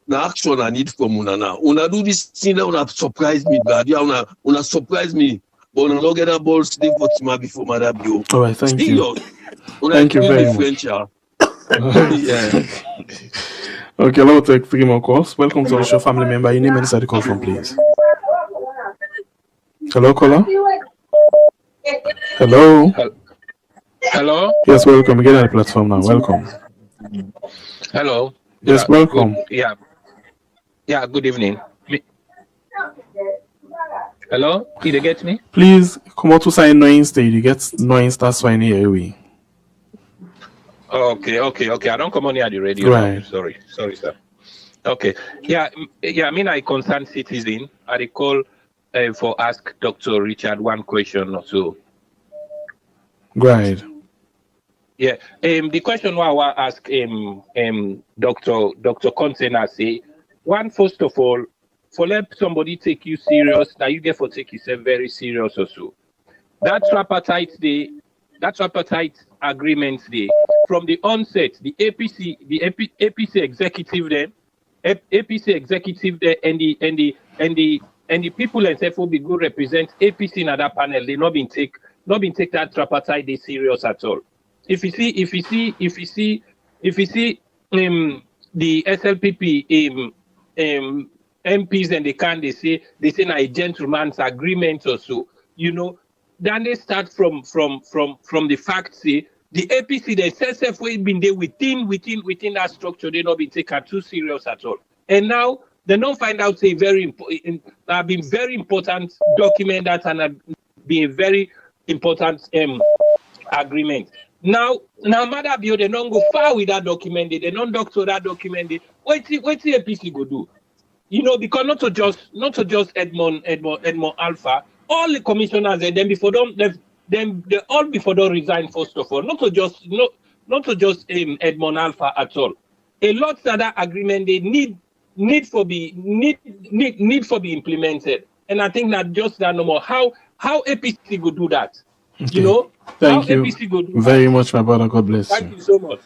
Speaker 14: the action I need from una now. Una do this thing that una surprise me, God. Yeah, una surprise me. But una not get a ball sleep for Tima before Madabio.
Speaker 2: All right, thank you.
Speaker 14: Thank
Speaker 2: you very much.
Speaker 14: French, yeah.
Speaker 2: Okay, I'll take 3 more calls. Welcome to the show, family member. Your name and inside the call from, please. Hello, caller. Hello.
Speaker 15: Hello.
Speaker 2: Yes, welcome. Get on the platform now. Welcome.
Speaker 15: Hello.
Speaker 2: Yes, welcome.
Speaker 15: Yeah. Good evening. Hello. Did you get me?
Speaker 2: Please come out to sign noise. You get noise. That's why here we.
Speaker 15: Okay. I don't come on here at the radio.
Speaker 2: Right.
Speaker 15: Sorry, sir. Okay. Yeah. I mean, I concerned citizen. I recall for ask Dr. Richard one question or so.
Speaker 2: Right.
Speaker 15: Yeah. The question I want to ask Dr. Konteh say, one, first of all, for let somebody take you serious, that you get for take yourself very serious also. That tripartite agreement day, from the onset, the APC executive there, APC executive there, and the people and FOB go represent APC in that panel. They not been take that tripartite day serious at all. If you see the SLPP MPs and they say na a gentleman's agreement or so, you know. Then they start from the fact, say the APC, the SSF, we been there within that structure, they not been taken too serious at all. And now they don't find out a very important document that and be a very important agreement. Now Madabio, they don't go far with that document, they don't doctor that document. What the APC go do? You know, because not to just Edmond Alpha. All the commissioners and then before they all before they resign first of all. Not to just Edmond Alpha at all. A lot of that agreement they need for be implemented. And I think that just that no more. How APC go do that? Okay. You know?
Speaker 2: Thank you very much, my brother. God bless you.
Speaker 15: Thank you so much.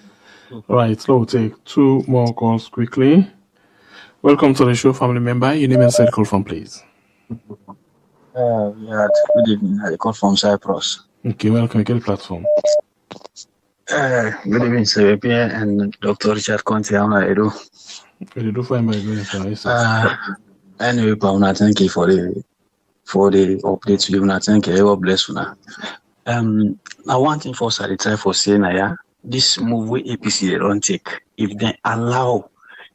Speaker 2: All right, so we'll take two more calls quickly. Welcome to the show, family member. Your name and set call from, please.
Speaker 16: Good evening. I call from Cyprus.
Speaker 2: Okay, welcome to the platform.
Speaker 16: Good evening, Sir Pierre and Dr. Richard Konteh. How are you doing?
Speaker 2: You do fine by doing so.
Speaker 16: Anyway, Pauna, thank you for the updates you give. Thank you. God bless you. I want to first I try for saying this move with APC they don't take. If they allow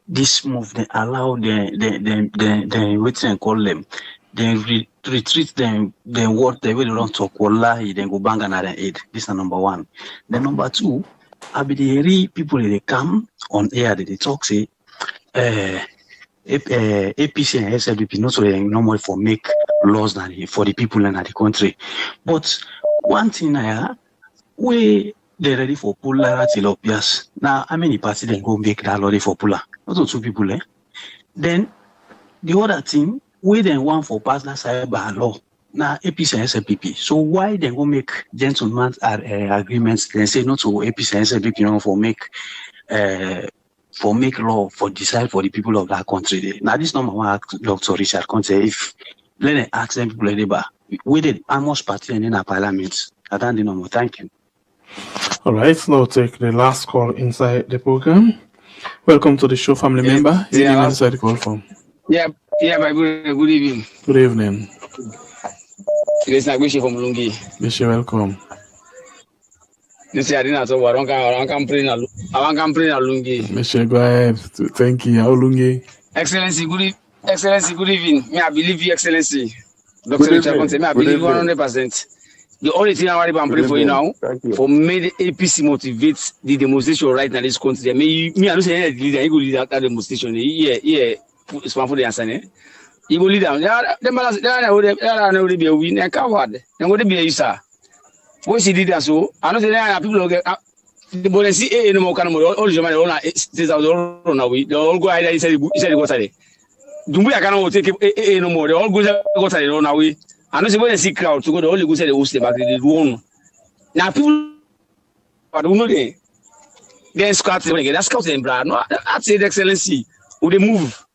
Speaker 16: this move, they allow the what they call them. Then retreat them, then what they will don't talk, wallahi, then go bang another aid. This is number one. Then number two, I be the people they come on air, they talk, say, APC and SLPP not so normal for make laws for the people in the country. But one thing we they're ready for puller at Elopias. Now, how many parties then go make that ready for puller? Not two people, Then the other thing, we then want for personal cyber law. Now APC and SLPP. So why then go make gentlemen's agreements? Then say not to APC and SLPP for make law for decide for the people of that country. Now this number one Dr. Richard Konteh. If let me ask them people we did almost party in our parliament. I don't know. Thank you.
Speaker 2: All right, now take the last call inside the program. Welcome to the show, family member. Your name inside the call from.
Speaker 17: My good evening.
Speaker 2: Good evening.
Speaker 17: It is Nagushi from Lungi.
Speaker 2: Wish you welcome.
Speaker 17: This year I didn't know what I can pray na Lungi.
Speaker 2: Michelle, go ahead. Thank you. How Lungi?
Speaker 17: Excellency, good evening. May I believe you, Excellency. Dr. Richard Konteh, may I believe 100%. The only thing I want to pray for you now, for me the APC motivate the demonstration right now in this country. Me I don't say any leader, he go lead that demonstration. It's one for the answer. He go lead down. They are be a win and coward. They go to be a user. What she did so, I don't say there people get the body see no more kind of all Germany all states out run away. They all go either he said go today. Dumbu I cannot take no more. They all go today run away. I don't say when they see crowd to go the only go say the host back they won. Now people but we know they scout them again. That's scouting brand. No, that's the Excellency. Who they move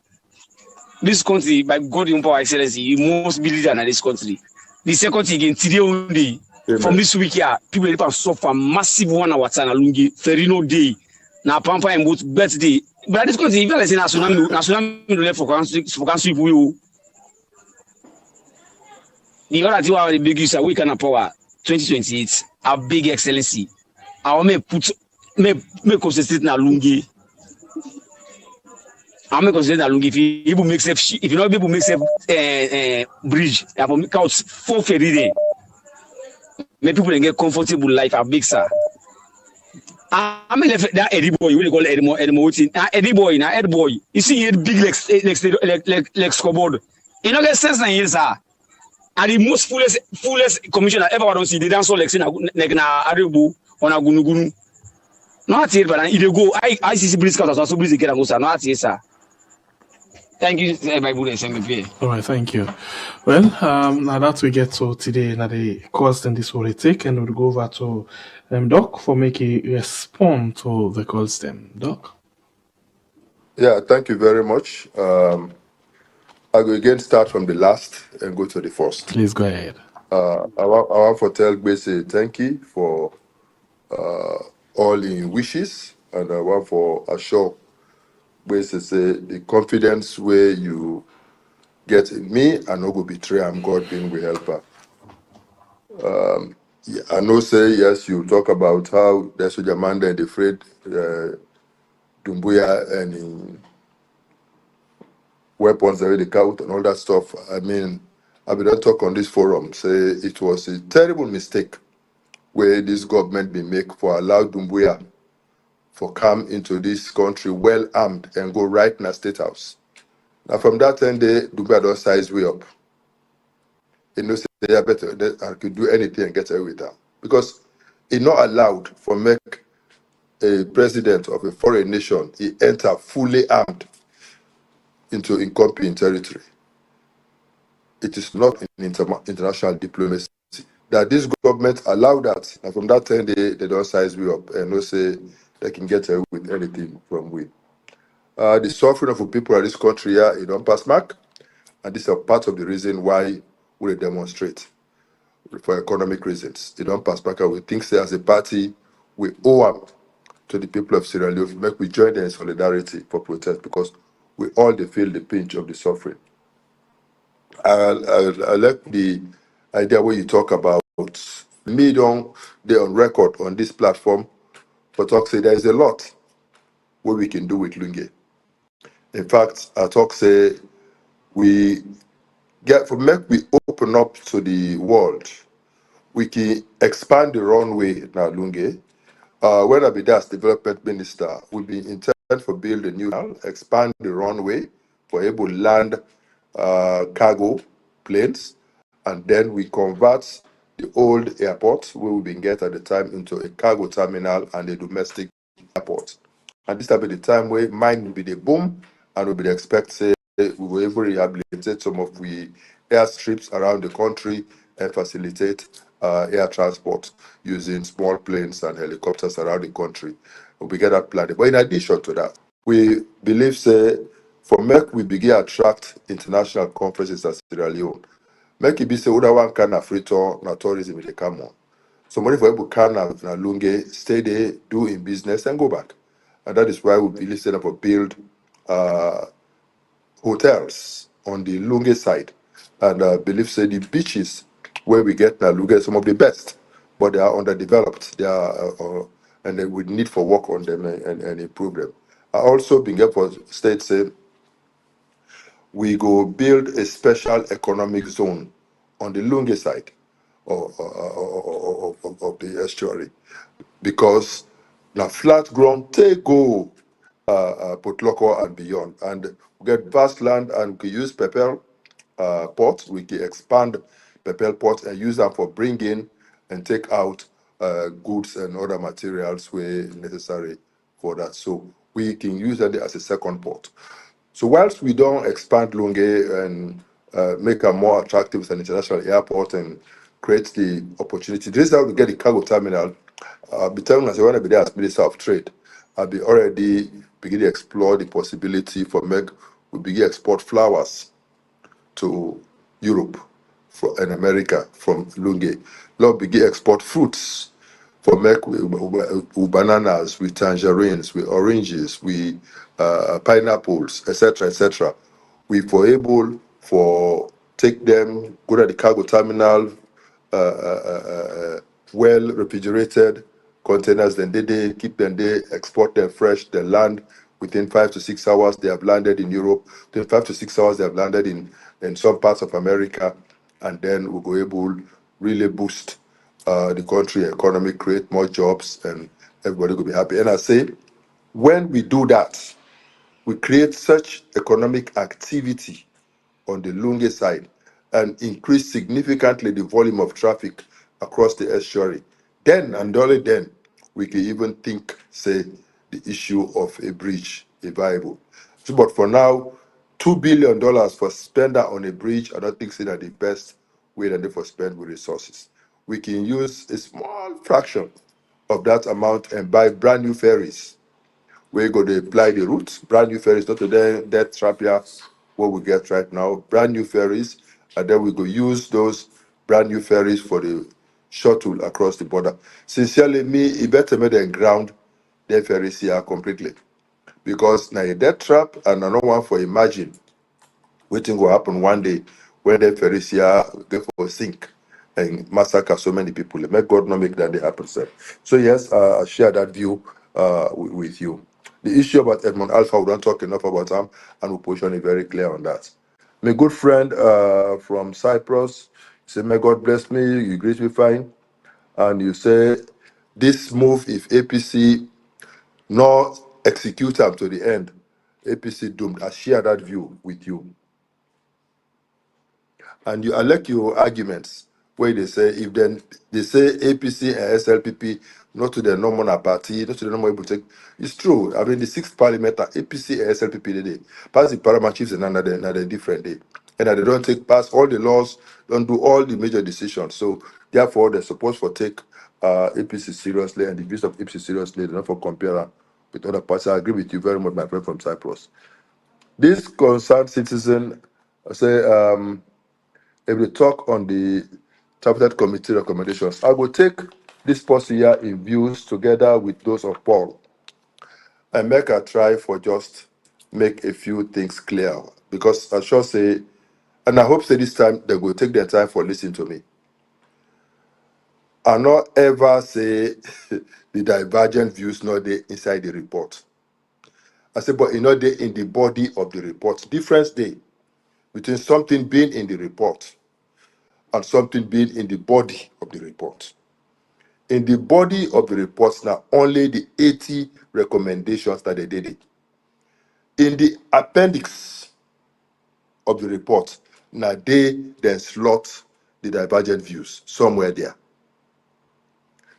Speaker 17: this country by God in power, Excellency. You must be leader in this country. The second thing again today only from this week here, people have suffer massive 1 hour time Lungi Ferino day. Now Pampa and both birthday. But this country even like national left for country we. The other thing the big use we can power 2028 a big Excellency. I want me concentrate na Lungi. I want me concentrate na Lungi. If you make safe, if you not able make safe bridge, I will make out 4 ferry day. Make people get comfortable life a big sir. I mean that Eddie boy, we call Eddie boy, now Eddie boy. You see he big legs scoreboard. You know get sense na here sir. And the most fullest commissioner ever I don't see. They dance so like na Aribu on a Gunugunu. Not here, but if they go, I see breeze cut so breeze get go sir. Not here, sir.
Speaker 16: Thank you, my good SMP.
Speaker 2: All right, thank you. Well, now that we get to today, now the calls then this will take, and we'll go over to Doc for making respond to the calls then. Doc.
Speaker 3: Yeah, thank you very much. I will again start from the last and go to the first.
Speaker 2: Please go ahead.
Speaker 3: I want to tell Gbese thank you for all in wishes, and I want for assure Gbese say the confidence where you get in me, I no go betray. I'm God being we helper. Yeah, I know say yes. You talk about how there's a man and afraid Dumbuya and weapons that they count and all that stuff. I mean, I will not talk on this forum. Say it was a terrible mistake where this government be make for allow Dumbuya for come into this country well armed and go right in a state house. Now from that time, Dumbuya don't size way up. You know, say they are better. I could do anything and get away with that because it's not allowed for make a president of a foreign nation he enter fully armed into incompetent territory. It is not in international diplomacy that this government allow that. And from that time, they don't size we up and no say they can get away with anything from we. The suffering of the people of this country here, it don't pass mark, and this is a part of the reason why we demonstrate for economic reasons. They don't pass mark, and we think say as a party we owe up to the people of Sierra Leone. Make we join them in solidarity for protest because we all they feel the pinch of the suffering. I like the idea where you talk about me don't they on record on this platform for talk say there is a lot what we can do with Lunge. In fact, I talk say we get for make we open up to the world. We can expand the runway now Lunge. When I be that as development minister, we be intent for build a new canal, expand the runway for able land cargo planes, and then we convert the old airport where we been get at the time into a cargo terminal and a domestic airport. And this will be the time where mine will be the boom and we will expect say we will able to rehabilitate some of the airstrips around the country and facilitate air transport using small planes and helicopters around the country. We get that planned. But in addition to that, we believe say for make we begin attract international conferences at Sierra Leone. Make it be say other one kind of free tour na tourism they come on. Somebody for able can na Lunge stay there, do in business and go back. And that is why we believe set up a build hotels on the Lunge side. And believe say the beaches where we get now Lunge some of the best, but they are underdeveloped. They are and they would need for work on them and improve them. I also been get for state say we go build a special economic zone on the Lunge side of the estuary because now flat ground take go Potloko and beyond, and we get vast land and we use Pepel port. We can expand Pepel port and use them for bringing and take out goods and other materials where necessary for that. So we can use that as a second port. So whilst we don't expand Lunge and make a more attractive as an international airport and create the opportunity, this is how we get the cargo terminal. I'll be telling us when I be there as Minister of Trade, I'll be already beginning to explore the possibility for we begin export flowers to Europe and America from Lunge. Lord begin export fruits for with bananas, with tangerines, with oranges, with pineapples, etc., etc. We for able for take them, go to the cargo terminal, well refrigerated containers, then they keep them there, export them fresh, they land within 5 to 6 hours, they have landed in Europe. Within 5 to 6 hours, they have landed in some parts of America, and then we'll go able really boost the country economy, create more jobs, and everybody will be happy. And I say, when we do that, we create such economic activity on the Lunge side and increase significantly the volume of traffic across the estuary. Then and only then we can even think, say, the issue of a bridge is viable. So, but for now, $2 billion for spender on a bridge, I don't think it's the best way that they for spend with resources. We can use a small fraction of that amount and buy brand new ferries. We're going to apply the routes, brand new ferries, not to that trap here, what we get right now, brand new ferries, and then we go use those brand new ferries for the shuttle across the border. Sincerely, me, it better make them ground the ferries here completely. Because now that trap, and I don't want for imagine waiting will happen one day when the ferries here go for sink and massacre so many people. May God not make that day happen, sir. So yes, I share that view with you. The issue about Edmond Alpha, we don't talk enough about him, and we position is very clear on that. My good friend from Cyprus say, may God bless me, you greet me fine. And you say, this move, if APC not execute up to the end, APC doomed. I share that view with you. And I like your arguments where they say if then they say APC and SLPP not to the normal party, not to the normal people take. It's true. I mean the sixth parliament APC and SLPP they pass the parliament chiefs and another different day. And that they don't take pass all the laws, don't do all the major decisions. So therefore they're supposed to take APC seriously and the views of APC seriously, they're not for compare with other parties. I agree with you very much, my friend from Cyprus. This concerned citizen say if we talk on the Tripartite Committee recommendations, I will take this policy here in views together with those of Paul and make a try for just make a few things clear. Because I shall say, and I hope say this time they will take their time for listening to me. I not ever say the divergent views not there inside the report. I say, but not there in the body of the report. Difference there between something being in the report and something being in the body of the report. In the body of the reports, now only the 80 recommendations that they did it. In the appendix of the report, now they then slot the divergent views somewhere there.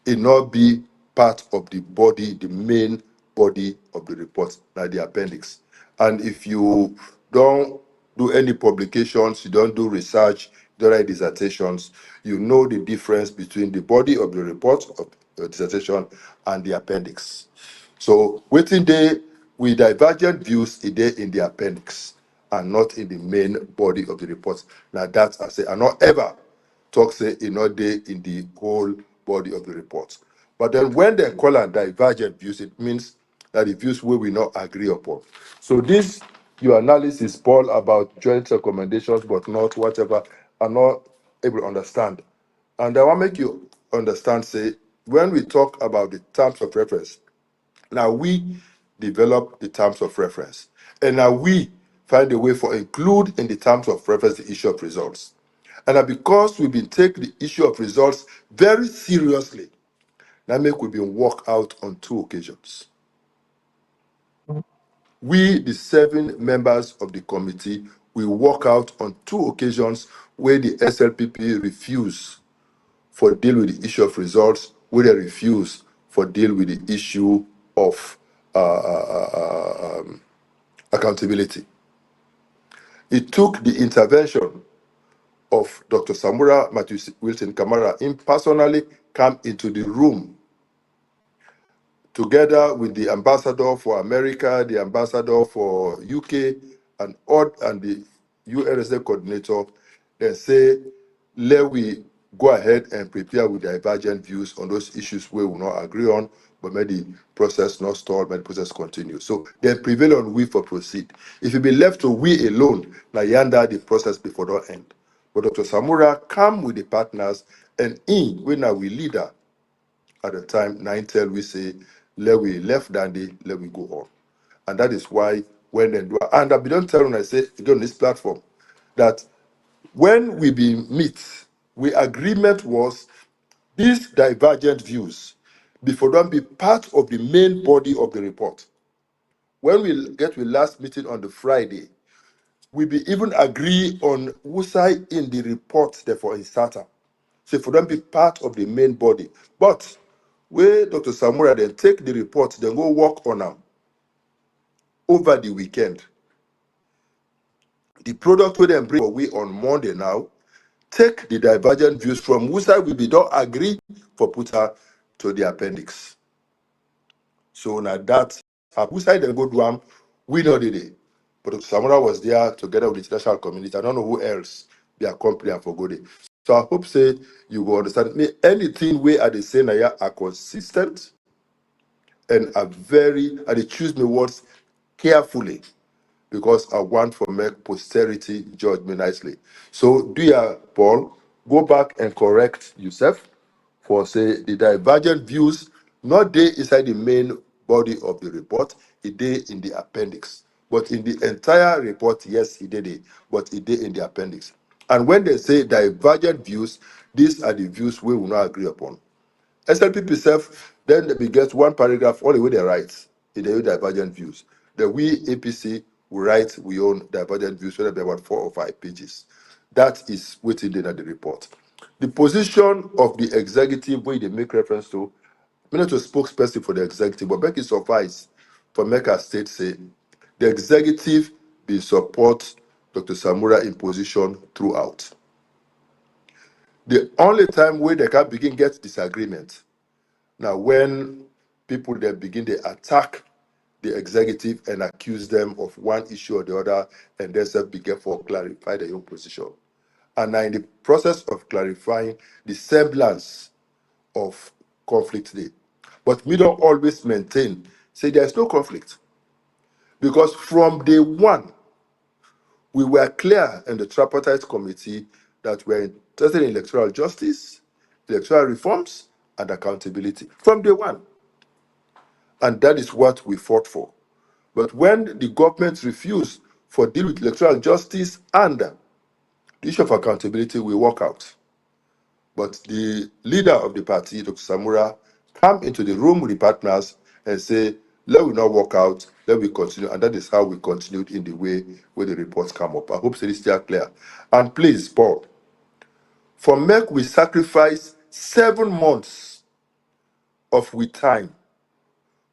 Speaker 3: It not be part of the body, the main body of the report, like the appendix. And if you don't do any publications, you don't do research, you don't write dissertations, you know the difference between the body of the report of the dissertation and the appendix. So waiting there with divergent views is there in the appendix and not in the main body of the report. Now that I say, I not ever talk say in not there in the whole body of the report. But then when they call and divergent views, it means that the views we will not agree upon. So this your analysis, Paul, about joint recommendations, but not whatever, are not able to understand. And I want to make you understand, say, when we talk about the terms of reference, now we develop the terms of reference. And now we find a way for include in the terms of reference the issue of results. And now because we've been taking the issue of results very seriously, now make we've been worked out on 2 occasions. We, the 7 members of the committee, we work out on 2 occasions where the SLPP refuse for deal with the issue of results, where they refuse for deal with the issue of accountability. It took the intervention of Dr. Samura Matthew Wilson Kamara in personally come into the room together with the ambassador for America, the ambassador for UK, and the UNSA coordinator, then say, let we go ahead and prepare with divergent views on those issues we will not agree on, but may the process not stall, may the process continue. So then prevail on we for proceed. If you be left to we alone, now yonder the process before the end. But Dr. Samura come with the partners, and when now we leader at the time, 9 we say, let we left Dandy, let we go on. And that is why when they do, and I don't tell when I say again on this platform that when we be meet, we agreement was these divergent views before don't be part of the main body of the report. When we get the last meeting on the Friday, we be even agree on who side in the report therefore is starter. So for them be part of the main body. But where Dr. Samura then take the report, then go work on them over the weekend. The product we then bring for we on Monday now, take the divergent views from whose side we don't agree for put her to the appendix. So now that whose side they go do we know the day. But Samura was there together with the international community. I don't know who else they accompany and for good. So I hope say you will understand me. Anything we are the same are consistent and are they choose me words carefully because I want to make posterity judge me nicely. So do ya, Paul, go back and correct yourself for say the divergent views, not they inside the main body of the report, it did in the appendix. But in the entire report, yes, he did it, but it did in the appendix. And when they say divergent views, these are the views we will not agree upon. SLPP self, then we get one paragraph all the way they write in the divergent views. The we APC will write we own divergent views, whether be about 4 or 5 pages. That is waiting in the report. The position of the executive, where they make reference to, I'm not a spokesperson for the executive, but make it suffice for make a state say the executive will support Dr. Samura in position throughout. The only time where they can begin get disagreement now, when people then begin to attack the executive and accuse them of one issue or the other, and then self begin for clarify their own position. And now, in the process of clarifying the semblance of conflict there, but we don't always maintain say there's no conflict because from day one we were clear in the Tripartite committee that we're interested in electoral justice, electoral reforms, and accountability from day one. And that is what we fought for. But when the government refused for deal with electoral justice and the issue of accountability, we walk out. But the leader of the party, Dr. Samura, come into the room with the partners and say, let we not walk out, let we continue. And that is how we continued in the way where the reports come up. I hope it is still clear. And please, Paul, for make we sacrifice 7 months of we time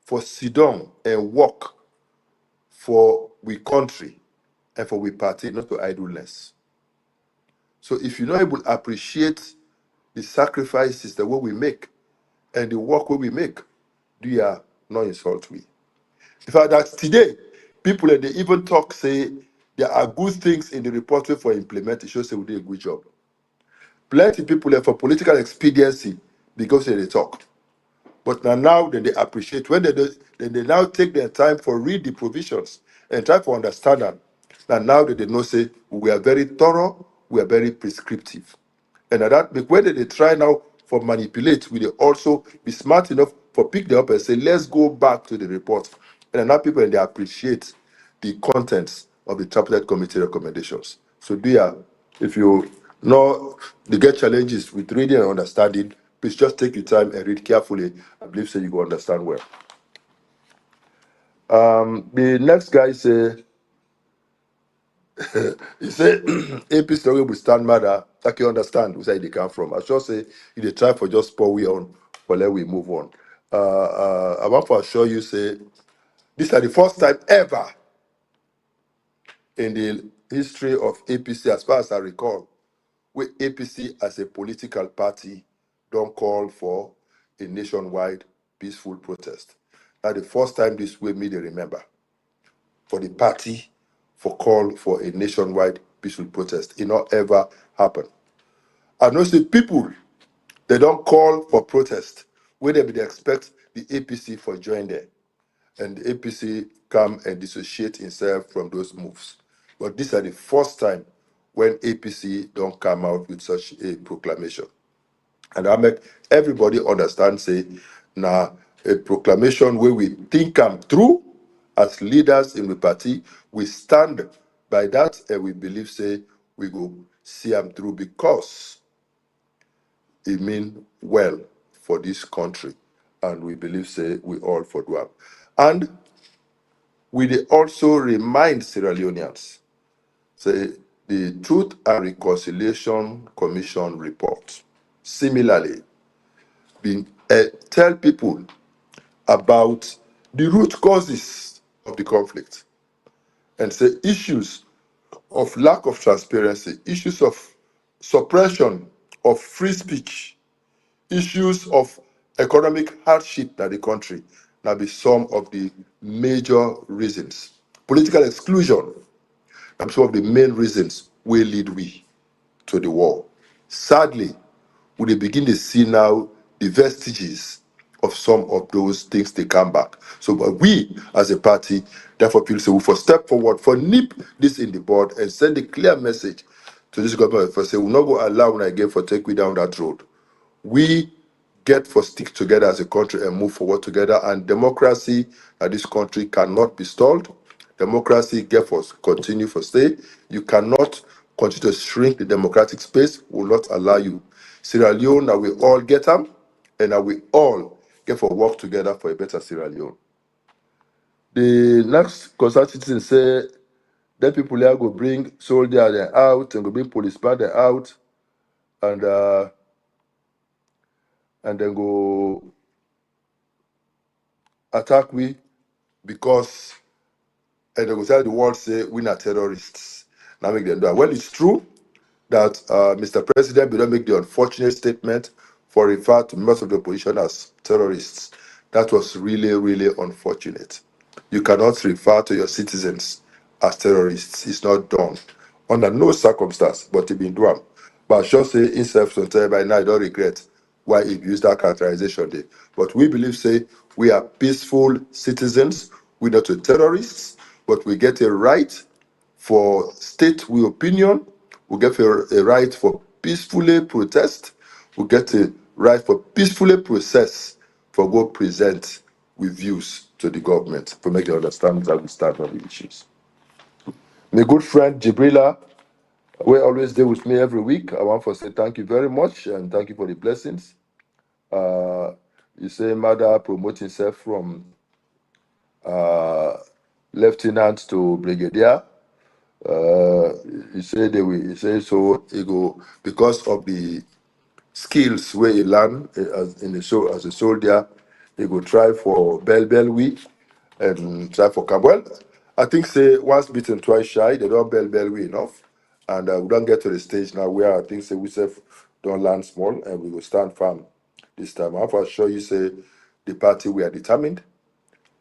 Speaker 3: for sit down and work for we country and for we party, not to idleness. So if you're not able to appreciate the sacrifices that what we make and the work what we make, do you not insult we? In fact, that today, people they even talk say there are good things in the report for implementation, say we did a good job. Plenty people for political expediency because they talk. But now then they appreciate when then they now take their time for read the provisions and try to understand them. And now that they know say we are very thorough, we are very prescriptive. And at that when they try now for manipulate, will they also be smart enough for pick them up and say, let's go back to the report. And now people and they appreciate the contents of the Tripartite Committee recommendations. So if you know they get challenges with reading and understanding, please just take your time and read carefully. I believe so you will understand well. The next guy say he said AP story will stand matter. I can understand where they come from. I just say if they try for just pour we on, but let we move on. I want to assure you say this is the first time ever in the history of APC, as far as I recall, where APC as a political party don't call for a nationwide peaceful protest. Now the first time this way me they remember for the party for call for a nationwide peaceful protest. It not ever happen. I know the people they don't call for protest where they expect the APC for join there. And the APC come and dissociate himself from those moves. But this is the first time when APC don't come out with such a proclamation. And I make everybody understand, say, now a proclamation where we think I'm through as leaders in the party, we stand by that and we believe, say, we go see them through because it mean well for this country. And we believe, say, we all for do. And we also remind Sierra Leoneans, say, the Truth and Reconciliation Commission report. Similarly, tell people about the root causes of the conflict and say issues of lack of transparency, issues of suppression of free speech, issues of economic hardship in the country, now be some of the major reasons. Political exclusion, and some of the main reasons will lead we to the war. Sadly, we dey begin to see now the vestiges of some of those things they come back. So but we as a party, therefore feel say we for step forward, for nip this in the bud and send a clear message to this government for say we not go allow una again for take we down that road. We get for stick together as a country and move forward together, and democracy at this country cannot be stalled. Democracy get for continue for stay. You cannot continue to shrink the democratic space. Will not allow you. Sierra Leone, now we all get them, and now we all get for work together for a better Sierra Leone. The next concerned citizen say that people here go bring soldier them out and go bring policeman them out, and then go attack we because and they go tell the world say we are terrorists. Now make them do that. Well, it's true that Mr. President did not make the unfortunate statement for refer to members of the opposition as terrorists. That was really, really unfortunate. You cannot refer to your citizens as terrorists. It's not done under no circumstance, but it been done. But I sure say in self-sometime by now I don't regret why he used that characterization there. But we believe say we are peaceful citizens. We're not terrorists, but we get a right for state we opinion. We get a right for peacefully protest. We get a right for peacefully process for go present with views to the government to make them understand that we stand on the issues. My good friend Jibrila, who always there with me every week, I want to say thank you very much and thank you for the blessings. You say Mother promote himself from lieutenant to brigadier. He said they will. He said so. He go because of the skills where he learn as a soldier. He go try for Belbelwi and try for Kabwell. I think say once bitten twice shy. They don't Belbelwi enough, and we don't get to the stage now where I think say we self don't learn small and we will stand firm this time. I for sure you say the party we are determined.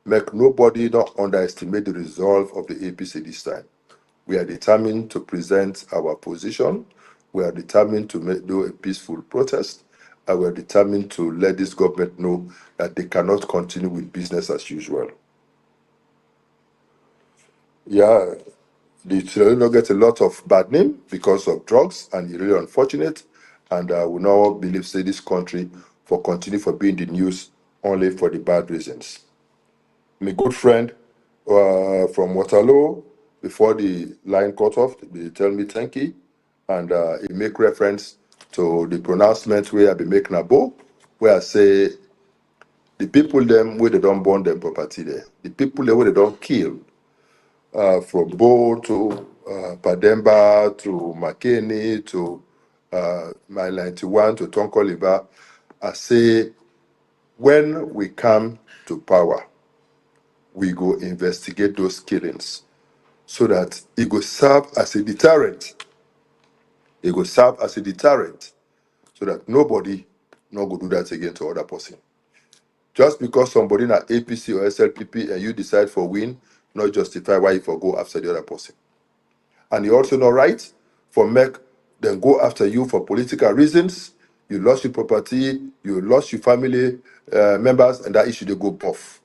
Speaker 3: Make nobody not underestimate the resolve of the APC this time. We are determined to present our position. We are determined to do a peaceful protest. And we are determined to let this government know that they cannot continue with business as usual. Yeah, the children get a lot of bad name because of drugs, and it's really unfortunate. And we now believe say this country for continue for being the news only for the bad reasons. My good friend from Waterloo, before the line cut off, they tell me thank you, and he make reference to the pronouncement where I be making a bow, where I say the people them where they don't burn them property there, the people there where they don't kill, from Bo to Pademba to McKinney to my 91 to Tonkoliba, I say when we come to power, we go investigate those killings so that it will serve as a deterrent. It will serve as a deterrent so that nobody not go do that again to other person. Just because somebody in a APC or SLPP and you decide for win, not justify why you for go after the other person. And you also not right for make them go after you for political reasons. You lost your property, you lost your family members, and that issue they go off.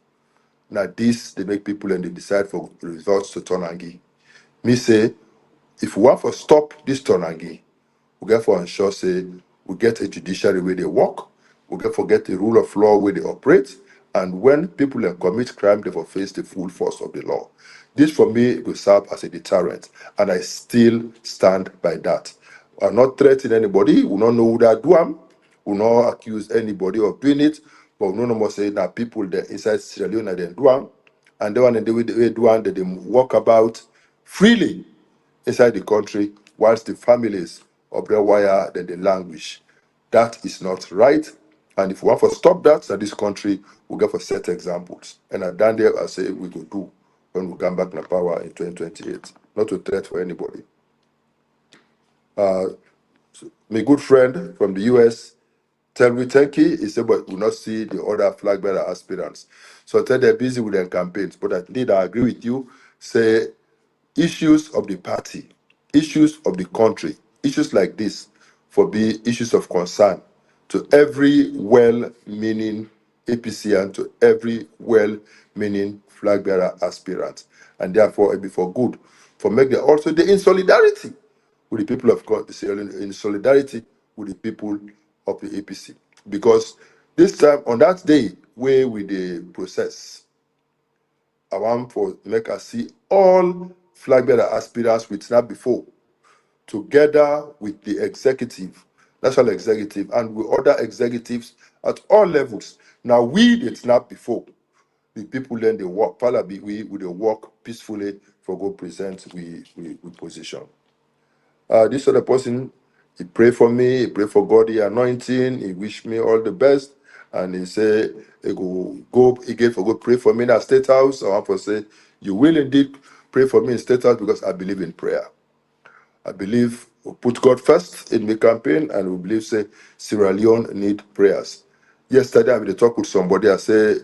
Speaker 3: Now this they make people and they decide for results to turn angi. Me say, if we want to stop this turn angi, we get for ensure say we get a judiciary where they work, we get for get the rule of law where they operate, and when people commit crime, they will face the full force of the law. This for me will serve as a deterrent, and I still stand by that. I'm not threatening anybody, we don't know who that do them, we not accuse anybody of doing it, but we no more say that people that inside Sierra Leone they do them, and the one they do them, that they walk about freely inside the country, whilst the families of the wire then the language. That is not right. And if we want to stop that in this country, we get for set examples. And I say we will do when we come back in power in 2028. Not to threat for anybody. My good friend from the US, tell me thank you. He said, but we not see the other flag bearer aspirants. So I tell they're busy with their campaigns. But I agree with you. Say issues of the party, issues of the country, issues like this for be issues of concern to every well-meaning APC and to every well-meaning flag bearer aspirant. And therefore it be for good. For make them also they in solidarity with the people of God, in solidarity with the people of the APC. Because this time, on that day, where we the process, I want for make us see all flag bearer aspirants with SNAP before, together with the executive, national executive, and with other executives at all levels. Now we did SNAP before. The people then they work, we they work peacefully for go present we position. This other person, he pray for me, he pray for God, the anointing, he wish me all the best, and he say, he go again for go pray for me in a state house. I want to say, you will indeed pray for me in state house because I believe in prayer. I believe we put God first in the campaign, and we believe say Sierra Leone need prayers. Yesterday I had a talk with somebody. I say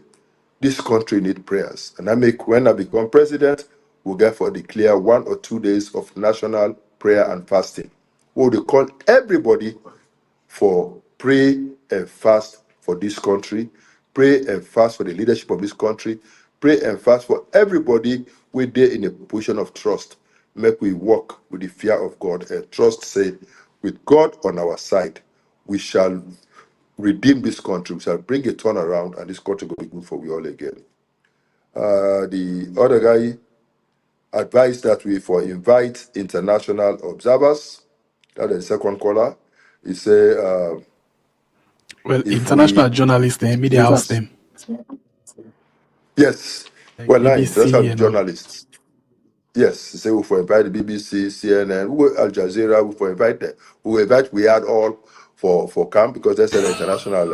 Speaker 3: this country need prayers, and when I become president, we'll therefore declare 1 or 2 days of national prayer and fasting. We'll call everybody for pray and fast for this country, pray and fast for the leadership of this country, pray and fast for everybody we're there in a position of trust. Make we walk with the fear of God and trust, say, with God on our side, we shall redeem this country, we shall bring a turnaround, and this country will be good for we all again. The other guy advised that we for invite international observers. That is the second caller. He say,
Speaker 2: Well,
Speaker 3: if
Speaker 2: international
Speaker 3: we
Speaker 2: journalists, the media house them,
Speaker 3: yes,
Speaker 2: like
Speaker 3: well, now
Speaker 2: BBC,
Speaker 3: international
Speaker 2: you know.
Speaker 3: journalists. Yes, say we for invite the BBC, CNN, Al Jazeera, we for invite them. We had all for camp because that's an international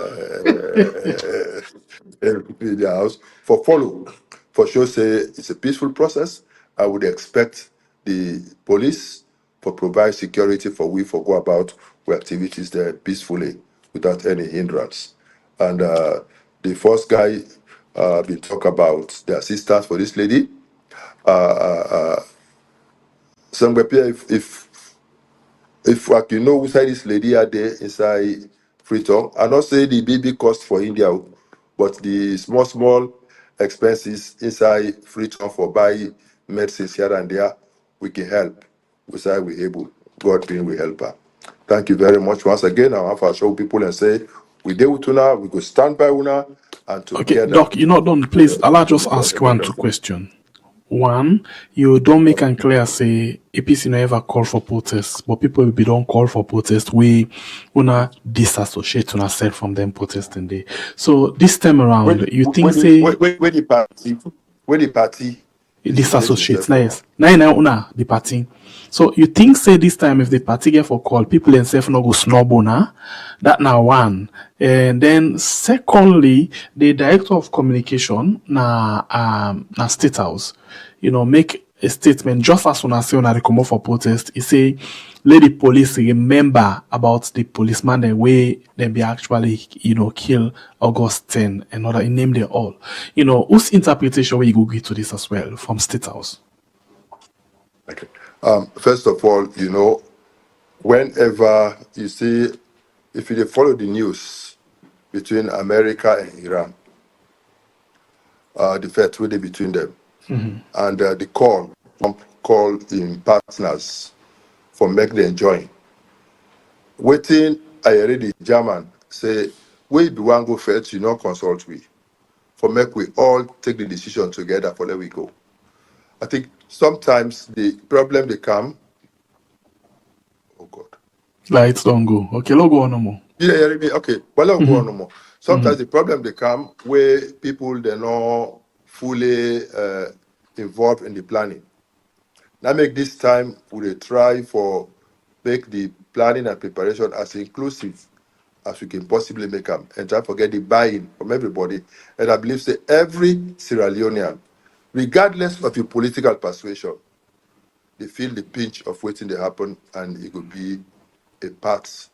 Speaker 3: media house for follow. For sure, say it's a peaceful process. I would expect the police for provide security for we for go about our activities there peacefully without any hindrance. And the first guy been talk about the assistance for this lady. Somewhere if like you know inside this lady are there inside Freetown, I not say the big cost for India, but the small expenses inside Freetown for buy medicines here and there, we can help. We say we able. God being we help her. Thank you very much once again. I want to show people and say we deal with Una, we go stand by Una, and
Speaker 2: Okay,
Speaker 3: together.
Speaker 2: Doc, you're not done. Please, allow just ask one two question. One, you don't make and clear say APC no ever call for protests, but people will be don't call for protest. We wanna disassociate ourselves from them protesting day. So this time around, you think say
Speaker 3: When the party
Speaker 2: disassociate, nice. Now una the party. So you think say this time if the party get for call, people themselves no go snub una. That now one. And then secondly, the director of communication na State House, make a statement just as una say una dey comot for protest. He say let the police remember about the policeman the way they be actually kill August 10 and other. He named them all. Whose interpretation will you go get to this as well from State House?
Speaker 3: Okay. First of all, whenever you see, if you follow the news between America and Iran, the fight really between them, and the call in partners for make them join. Waiting, I already German say we be one go first, consult we for make we all take the decision together for let we go. I think sometimes the problem they come.
Speaker 2: Lights don't go. Okay, let's go on no more.
Speaker 3: Yeah, okay. Well, let's go on no more. Sometimes the problem they come where people they're not fully involved in the planning. Now make this time we try for make the planning and preparation as inclusive as we can possibly make them and try to get the buy-in from everybody. And I believe say every Sierra Leonean, regardless of your political persuasion, they feel the pinch of waiting to happen, and it could be a part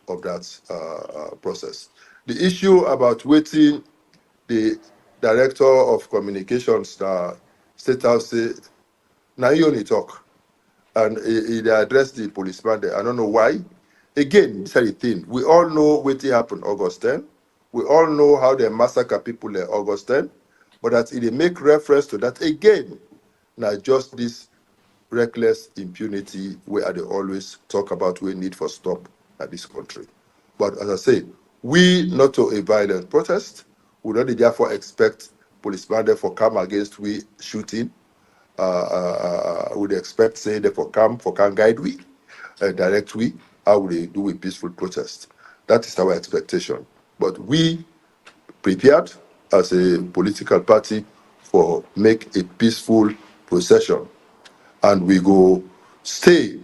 Speaker 3: of that process. The issue about waiting, the director of communications, State House, say, now you only talk. And he addressed the policeman there. I don't know why. Again, this is the thing. We all know what happened August 10. We all know how they massacre people in August 10. But that they make reference to that again. Now, just this reckless impunity where they always talk about we need for stop at this country. But as I say, we not to a violent protest. We don't therefore expect policemen therefore come against we shooting. Would expect say they for come guide we, direct we. How would they do a peaceful protest? That is our expectation. But we prepared as a political party for make a peaceful procession, and we go stay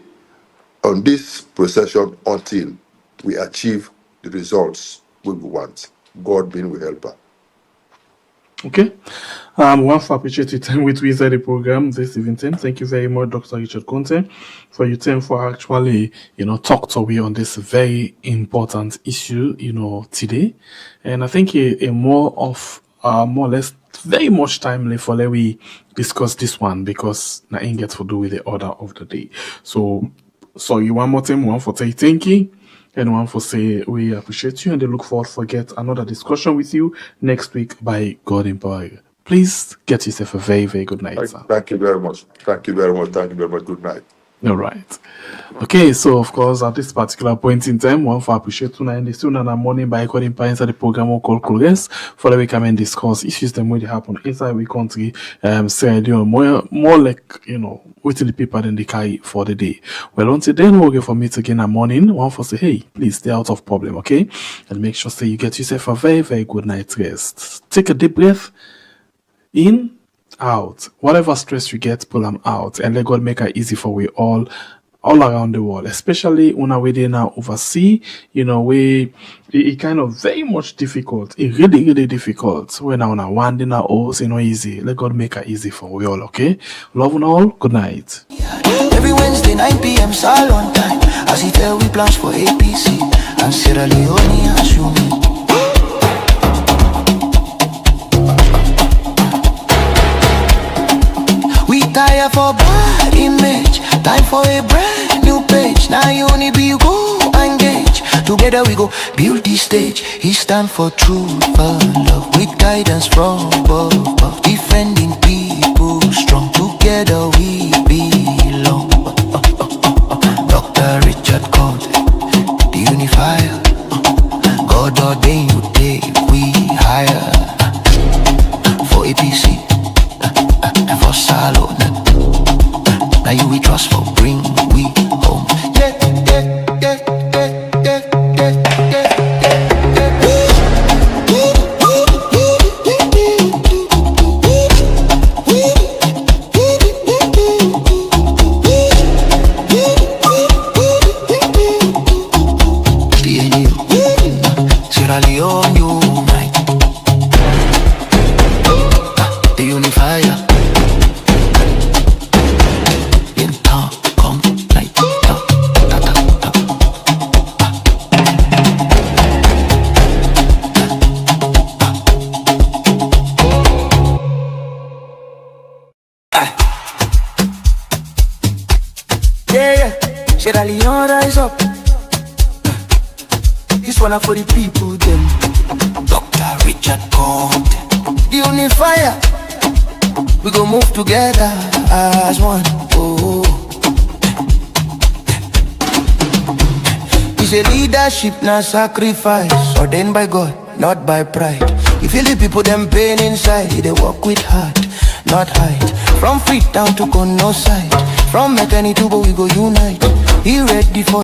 Speaker 3: on this procession until we achieve the results we want. God being with helper.
Speaker 2: Okay. One for appreciate your time with inside the program this evening. Thank you very much, Dr. Richard Konteh, for your time for actually, talk to me on this very important issue, today. And I think a more or less very much timely for let we discuss this one, because nothing gets to do with the order of the day. So you one more time, one for say thank you. And one for say we appreciate you, and they look forward for get another discussion with you next week by God in power. Please get yourself a very, very good night, sir.
Speaker 3: Thank you very much. Thank you very much. Thank you very much. Good night.
Speaker 2: All right. Okay, so of course at this particular point in time, one for appreciate tonight in the soon and morning by God in power inside the program we call Progress, for the we come and discuss issues that may happen inside we country, say more like waiting the people than they carry for the day. Well, until then we'll get for me again in the morning. One for say, hey, please stay out of problem, okay? And make sure say you get yourself a very, very good night's rest. Take a deep breath in, out. Whatever stress you get, pull them out, and let God make it easy for we all around the world, especially when we dey now overseas. It kind of very much difficult. It really, really difficult. When on a one dinner, easy. Let God make it easy for we all. Okay, love and all. Good night.
Speaker 1: Every Wednesday 9 p.m. salon time. As he tell we plans for APC and Sierra Leone assuming. We tire for bad image, time for a brand new page. Now you only be go engage. Together we go build this stage. He stand for truth, for love, with guidance from above. Defending people strong. Together we belong. Dr. Richard Konteh, the unifier. God ordained you take we higher. For APC and for Salon. Now you we trust for bring we home. Sierra Leone unite. The unifier. In town, come night. Yeah, Sierra Leone rise up. This one for the people, them. Dr. Richard Konteh, the unifier. We go move together as one. Oh, it's a leadership, not sacrifice. Ordained by God, not by pride. You feel the people, them pain inside. They walk with heart, not height. From Freetown to Kono side. From Mekani to Bo, we go unite. He ready for